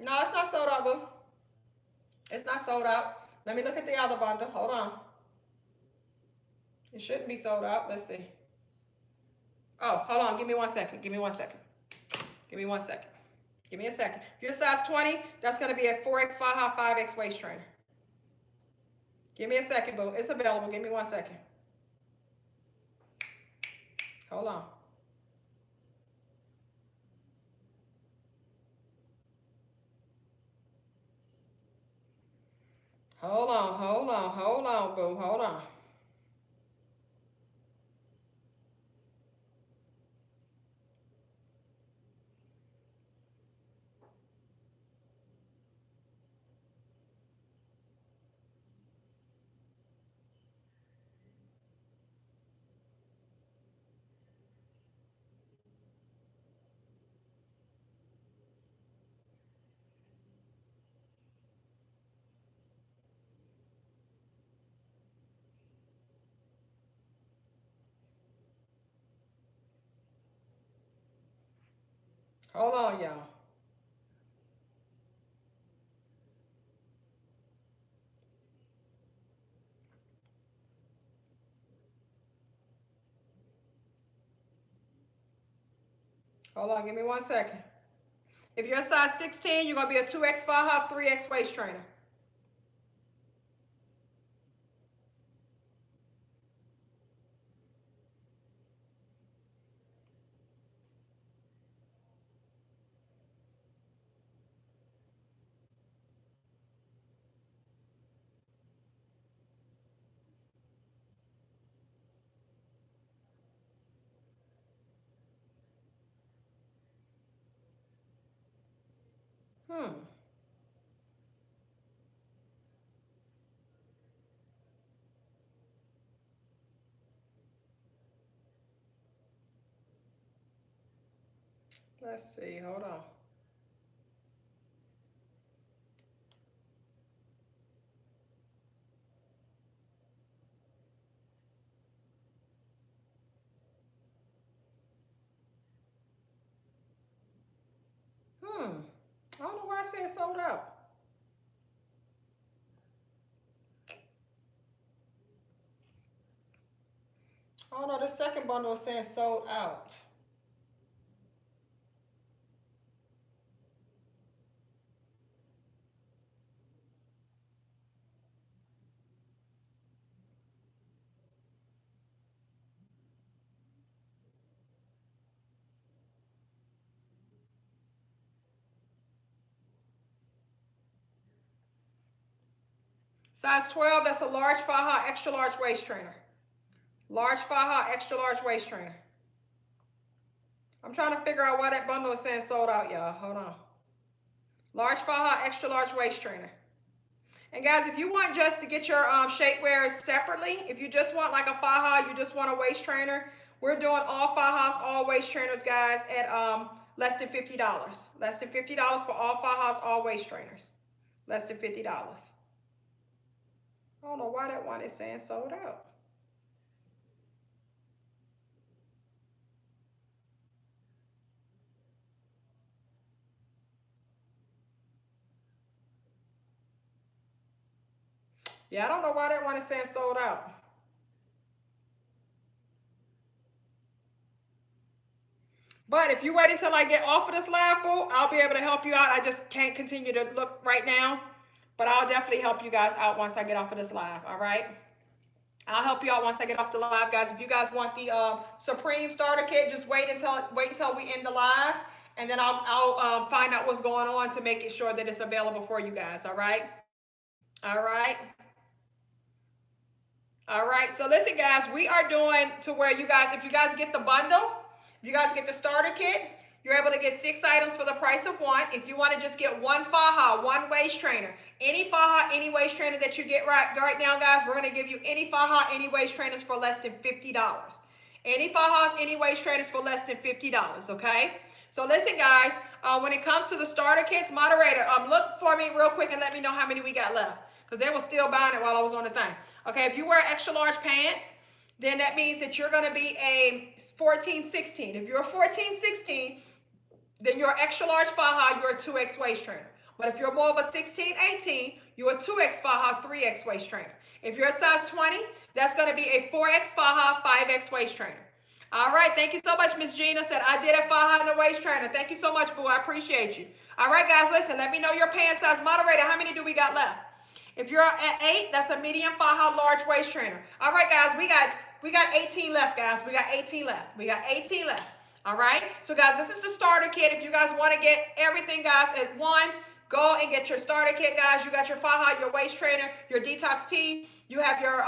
No, it's not sold out, boo. It's not sold out. Let me look at the other bundle. Hold on. It shouldn't be sold out. Let's see. Oh, hold on. Give me 1 second. Give me 1 second. Give me 1 second. Give me a second. If you're size 20, that's going to be a 4X Faja 5X waist trainer. Give me a second, boo. It's available. Give me 1 second. Hold on. Hold on, boo. Hold on. Hold on, y'all. Hold on, give me 1 second. If you're a size 16, you're going to be a 2X Faja, 3X waist trainer. Let's see. Hold on. I don't know why I said sold out. Oh no, the second bundle is saying sold out. Size 12, that's a large faja, extra large waist trainer. Large faja, extra large waist trainer. I'm trying to figure out why that bundle is saying sold out, y'all. Hold on. Large faja, extra large waist trainer. And guys, if you want just to get your shapewear separately, if you just want like a faja, you just want a waist trainer, we're doing all fajas, all waist trainers, guys, at less than $50. Less than $50 for all fajas, all waist trainers. Less than $50. I don't know why that one is saying sold out. Yeah, I don't know why that one is saying sold out. But if you wait until I get off of this live, boo, I'll be able to help you out. I just can't continue to look right now. But I'll definitely help you guys out once I get off of this live, all right? I'll help you out once I get off the live, guys. If you guys want the Supreme starter kit, just wait until we end the live, and then I'll find out what's going on to make it sure that it's available for you guys. All right, all right, all right. So listen, guys, we are doing to where you guys, if you guys get the bundle, if you guys get the starter kit, you're able to get 6 items for the price of 1. If you want to just get one faja, one waist trainer, any faja, any waist trainer that you get right now, guys, we're going to give you any faja, any waist trainers for less than $50. Any fajas, any waist trainers for less than $50, okay? So listen, guys, when it comes to the starter kits, moderator, look for me real quick and let me know how many we got left, because they were still buying it while I was on the thing. Okay, if you wear extra large pants, then that means that you're going to be a 14-16. If you're a 14-16, then you're extra large faja, you're a 2X waist trainer. But if you're more of a 16-18, you're a 2X faja, 3X waist trainer. If you're a size 20, that's going to be a 4X faja, 5X waist trainer. All right, thank you so much, Miss Gina said, I did a faja and a waist trainer. Thank you so much, boo. I appreciate you. All right, guys, listen, let me know your pant size. Moderator, how many do we got left? If you're at 8, that's a medium faja, large waist trainer. All right, guys, we got 18 left, guys. We got 18 left. We got 18 left. All right. So, guys, this is the starter kit. If you guys want to get everything, guys, at one, go and get your starter kit, guys. You got your faja, your waist trainer, your detox tea. You have your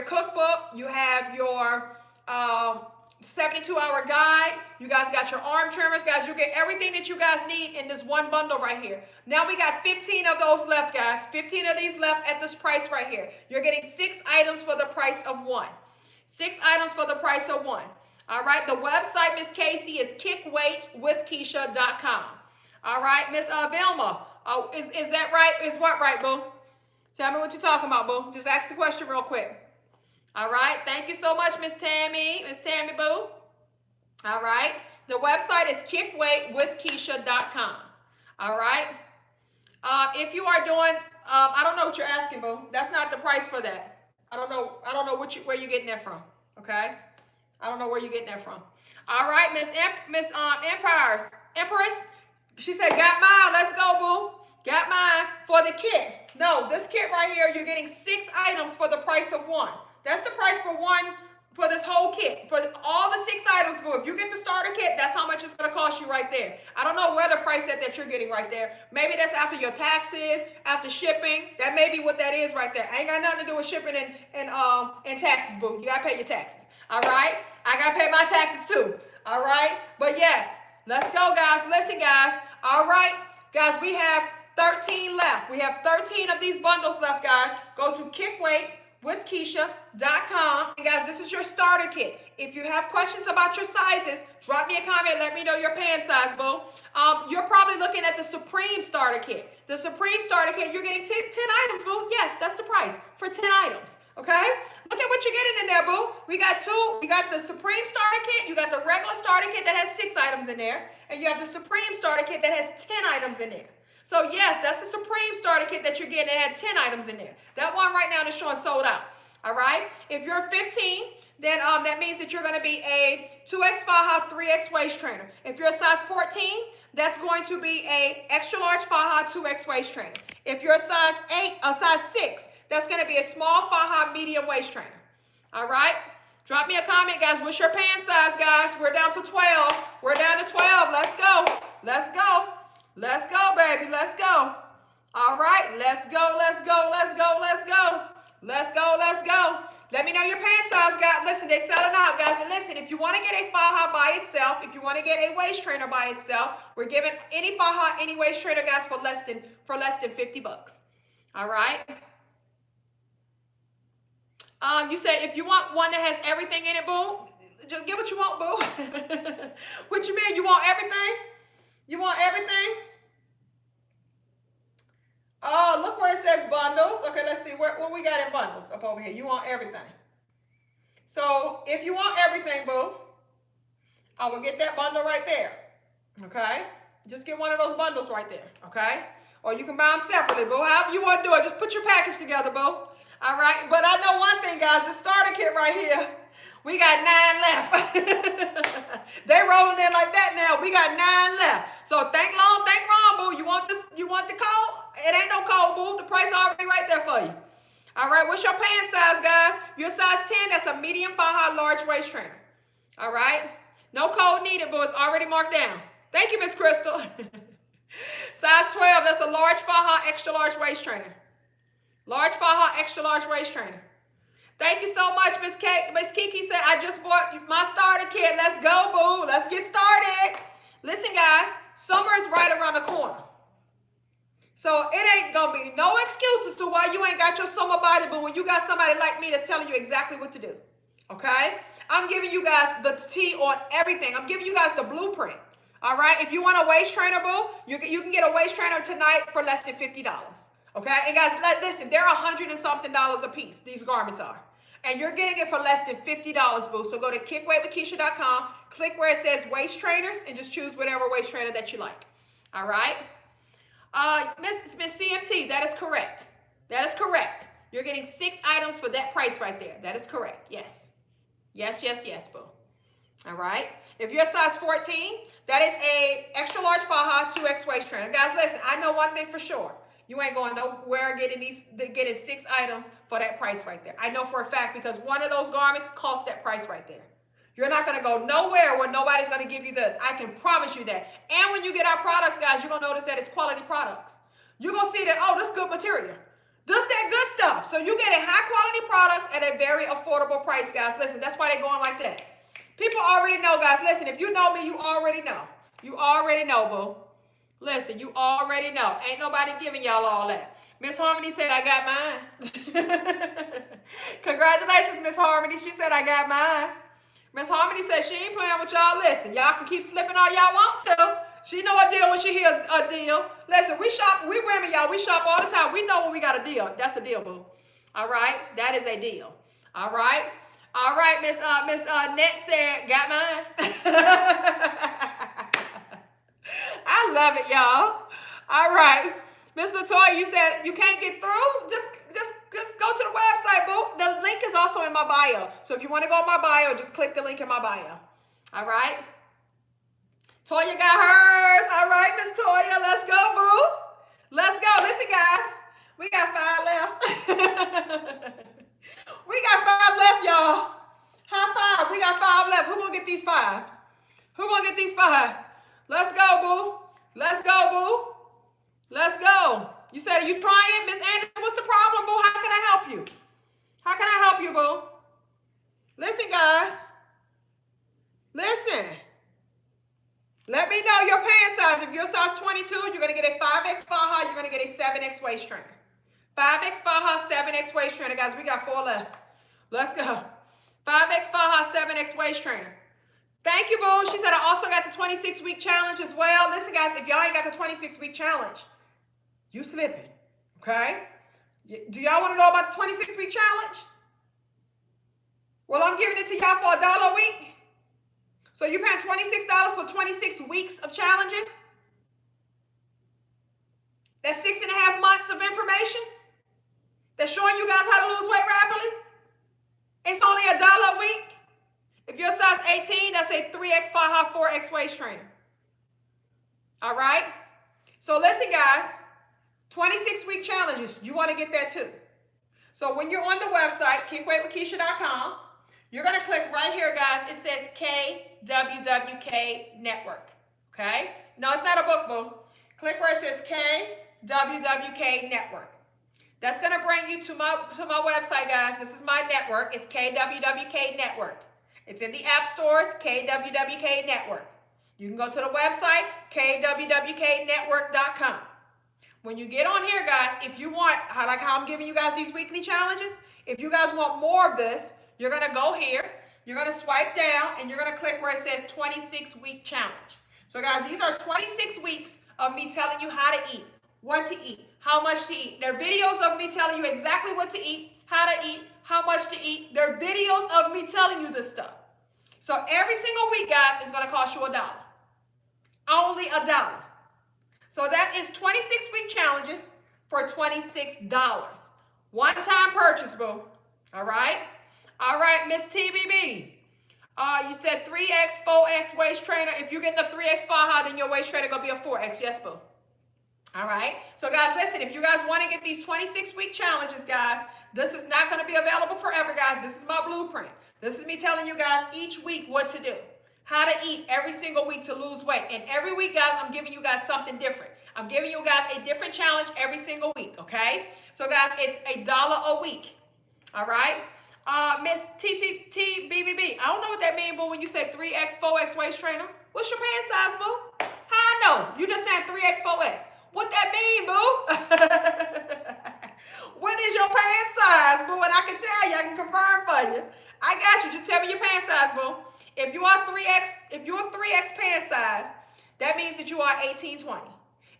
cookbook. You have your 72-hour guide. You guys got your arm trimmers, guys. You get everything that you guys need in this one bundle right here. Now we got 15 of those left, guys. 15 of these left at this price right here. You're getting 6 items for the price of 1. 6 items for the price of 1. All right. The website, Miss Casey, is kickweightwithkeisha.com. All right, Miss Vilma. Oh, is that right? Is what right, boo? Tell me what you're talking about, boo. Just ask the question real quick. All right. Thank you so much, Miss Tammy. Miss Tammy, boo. All right. The website is kickweightwithkeisha.com. All right. If you are doing, I don't know what you're asking, boo. That's not the price for that. I don't know where you're getting that from. Okay. I don't know where you're getting that from. All right, Miss Empress. She said, got mine. Let's go, boo. Got mine for the kit. No, this kit right here, you're getting 6 items for the price of 1. That's the price for 1 for this whole kit. For all the 6 items, boo. If you get the starter kit, that's how much it's going to cost you right there. I don't know where the price is that you're getting right there. Maybe that's after your taxes, after shipping. That may be what that is right there. Ain't got nothing to do with shipping and taxes, boo. You got to pay your taxes. All right? I got to pay my taxes too. All right? But yes, let's go, guys. Listen, guys. All right? Guys, we have 13 left. We have 13 of these bundles left, guys. Go to kickweightwithkeisha.com. And guys, this is your starter kit. If you have questions about your sizes, drop me a comment. Let me know your pant size, boo. You're probably looking at the Supreme starter kit. The Supreme starter kit, you're getting 10 items, boo. Yes, that's the price for 10 items. Okay? Look at what you're getting in there, boo. We got the Supreme starter kit. You got the regular starter kit that has 6 items in there. And you have the Supreme starter kit that has 10 items in there. So yes, that's the Supreme starter kit that you're getting. It had 10 items in there. That one right now is showing sold out. All right. If you're 15, then that means that you're going to be a 2X faja, 3X waist trainer. If you're a size 14, that's going to be a extra large faja, 2X waist trainer. If you're a size 8, a size 6, that's going to be a small faja, medium waist trainer. All right. Drop me a comment, guys. What's your pant size, guys? We're down to 12. We're down to 12. Let's go. Let's go. Let's go, baby. Let's go. All right. Let's go. Let's go. Let's go. Let's go. Let's go. Let's go. Let me know your pant size, guys. Listen, they're selling out, guys. And listen, if you want to get a faja by itself, if you want to get a waist trainer by itself, we're giving any faja, any waist trainer, guys, for less than $50. All right. You say if you want one that has everything in it, boo, just get what you want, boo. What you mean? You want everything? You want everything? Oh, look where it says bundles. Okay, let's see what we got in bundles up over here. You want everything. So if you want everything, boo, I will get that bundle right there. Okay? Just get one of those bundles right there. Okay? Or you can buy them separately, boo. However you want to do it. Just put your package together, boo. All right? But I know one thing, guys. The starter kit right here, we got 9 left. They rolling in like that now. We got 9 left. So think long, think wrong, boo. You want this? You want the code? It ain't no code, boo. The price already right there for you. All right. What's your pant size, guys? You're size 10. That's a medium faja large waist trainer. All right. No code needed, boo. It's already marked down. Thank you, Miss Crystal. Size 12. That's a large faja extra large waist trainer. Large faja extra large waist trainer. Thank you so much, Miss Kiki said, I just bought my starter kit. Let's go, boo. Let's get started. Listen, guys, summer is right around the corner. So it ain't going to be no excuses to why you ain't got your summer body, but when you got somebody like me that's telling you exactly what to do. Okay? I'm giving you guys the tea on everything. I'm giving you guys the blueprint. All right? If you want a waist trainer, boo, you can get a waist trainer tonight for less than $50. Okay? And guys, listen, they're $100 and something a piece. These garments are. And you're getting it for less than $50, boo. So go to kickweightwithkeisha.com, click where it says waist trainers, and just choose whatever waist trainer that you like. All right? Miss CMT, that is correct. That is correct. You're getting 6 items for that price right there. That is correct. Yes. Yes, yes, yes, boo. All right? If you're size 14, that is a extra large faja 2X waist trainer. Guys, listen, I know one thing for sure. You ain't going nowhere getting 6 items for that price right there. I know for a fact because one of those garments costs that price right there. You're not going to go nowhere where nobody's going to give you this. I can promise you that. And when you get our products, guys, you're going to notice that it's quality products. You're going to see that, oh, this is good material. This that good stuff. So you're getting high quality products at a very affordable price, guys. Listen, that's why they're going like that. People already know, guys. Listen, if you know me, you already know. You already know, boo. Listen, you already know. Ain't nobody giving y'all all that. Miss Harmony said, I got mine. Congratulations, Miss Harmony. She said, I got mine. Miss Harmony said, she ain't playing with y'all. Listen, y'all can keep slipping all y'all want to. She know a deal when she hears a deal. Listen, we women, y'all, we shop all the time. We know when we got a deal. That's a deal, boo. All right? That is a deal. All right? All right, Miss Net said, got mine. I love it, y'all. All right. Miss Latoya, you said you can't get through? Just go to the website, boo. The link is also in my bio. So if you want to go on my bio, just click the link in my bio. All right. Toya got hers. All right, Miss Toya. Let's go, boo. Let's go. Listen, guys. We got 5 left. We got 5 left, y'all. High 5. We got 5 left. Who gonna get these 5? Who gonna get these 5? Let's go, boo. Let's go, boo. Let's go. You said, are you trying? Miss Anderson, what's the problem, boo? How can I help you? How can I help you, boo? Listen, guys. Listen. Let me know your pant size. If you're size 22, you're going to get a 5X faja. You're going to get a 7X waist trainer. 5X faja, 7X waist trainer. Guys, we got 4 left. Let's go. 5X faja, 7X waist trainer. Thank you, boo. She said, I also got the 26-week challenge as well. Listen, guys, if y'all ain't got the 26-week challenge, you slipping, okay? Do y'all want to know about the 26-week challenge? Well, I'm giving it to y'all for $1 a week. So you're paying $26 for 26 weeks of challenges? That's 6.5 months of information that's showing you guys how to lose weight rapidly? 18, that's a 3X faja, 4X waist trainer. All right? So listen, guys, 26-week challenges, you want to get that too. So when you're on the website, kickweightwithkeisha.com, you're going to click right here, guys. It says KWWK Network. Okay? No, it's not a book, boo. Click where it says KWWK Network. That's going to bring you to my website, guys. This is my network. It's KWWK Network. It's in the app stores, KWWK Network. You can go to the website, kwwknetwork.com. When you get on here, guys, if you want, like how I'm giving you guys these weekly challenges, if you guys want more of this, you're going to go here, you're going to swipe down, and you're going to click where it says 26-week challenge. So, guys, these are 26 weeks of me telling you how to eat, what to eat, how much to eat. They're videos of me telling you exactly what to eat, how to eat, how much to eat. They're videos of me telling you this stuff. So every single week, guys, is going to cost you $1. Only $1. So that is 26-week challenges for $26. One-time purchase, boo. All right? All right, Miss TBB. You said 3X, 4X waist trainer. If you're getting a 3X faja, then your waist trainer going to be a 4X. Yes, boo. All right? So, guys, listen. If you guys want to get these 26-week challenges, guys, this is not going to be available forever, guys. This is my blueprint. This is me telling you guys each week what to do. How to eat every single week to lose weight. And every week, guys, I'm giving you guys something different. I'm giving you guys a different challenge every single week, okay? So, guys, it's $1 a week, all right? Miss TTTBBB, I don't know what that means, but when you say 3X, 4X waist trainer, what's your pant size, boo? How I know? You just saying 3X, 4X. What that mean, boo? What is your pant size, boo? And I can tell you, I can confirm for you. I got you. Just tell me your pant size, boo. If you are 3X pant size, that means that you are 1820.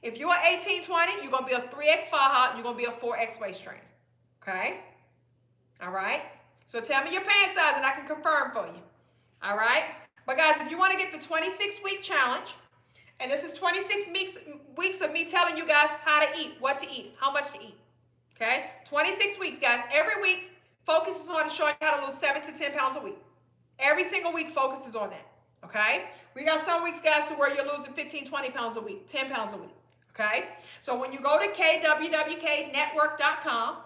If you are 1820, you're going to be a 3X faja, you're going to be a 4X waist trainer. Okay? All right? So tell me your pant size and I can confirm for you. All right? But guys, if you want to get the 26-week challenge, and this is 26 weeks of me telling you guys how to eat, what to eat, how much to eat. Okay? 26 weeks, guys. Every week focuses on showing you how to lose 7 to 10 pounds a week. Every single week focuses on that. Okay? We got some weeks, guys, to where you're losing 15, 20 pounds a week, 10 pounds a week. Okay? So when you go to kwwknetwork.com,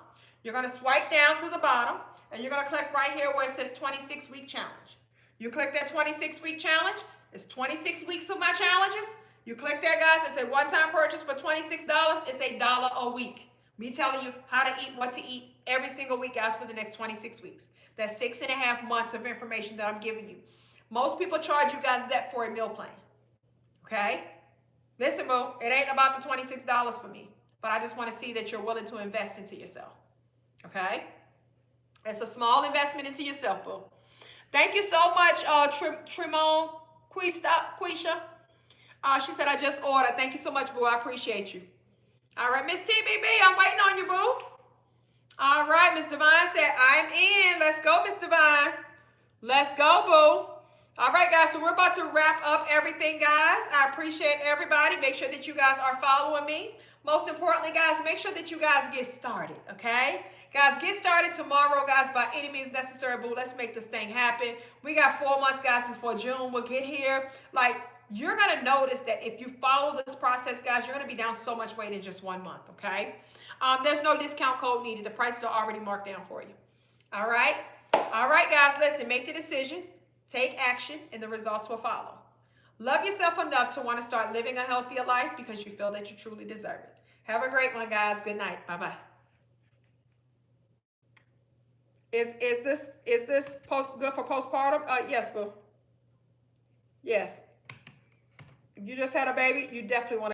you're going to swipe down to the bottom, and you're going to click right here where it says 26-week challenge. You click that 26-week challenge. It's 26 weeks of my challenges. You click there, guys. It's a one-time purchase for $26. It's $1 a week. Me telling you how to eat, what to eat every single week, guys, for the next 26 weeks. That's 6.5 months of information that I'm giving you. Most people charge you guys that for a meal plan. Okay? Listen, boo, it ain't about the $26 for me, but I just want to see that you're willing to invest into yourself. Okay? It's a small investment into yourself, boo. Thank you so much, Tremone Keisha. She said, I just ordered. Thank you so much, boo. I appreciate you. All right, Miss TBB, I'm waiting on you, boo. All right, Miss Divine said, I'm in. Let's go, Miss Divine. Let's go, boo. All right, guys, so we're about to wrap up everything, guys. I appreciate everybody. Make sure that you guys are following me. Most importantly, guys, make sure that you guys get started, okay? Guys, get started tomorrow, guys, by any means necessary, boo. Let's make this thing happen. We got 4 months, guys, before June will get here. Like, you're going to notice that if you follow this process, guys, you're going to be down so much weight in just 1 month, okay? There's no discount code needed. The prices are already marked down for you. All right? All right, guys, listen, make the decision, take action, and the results will follow. Love yourself enough to want to start living a healthier life because you feel that you truly deserve it. Have a great one, guys. Good night. Bye-bye. Is this good for postpartum? Yes, boo. Yes. If you just had a baby, you definitely want to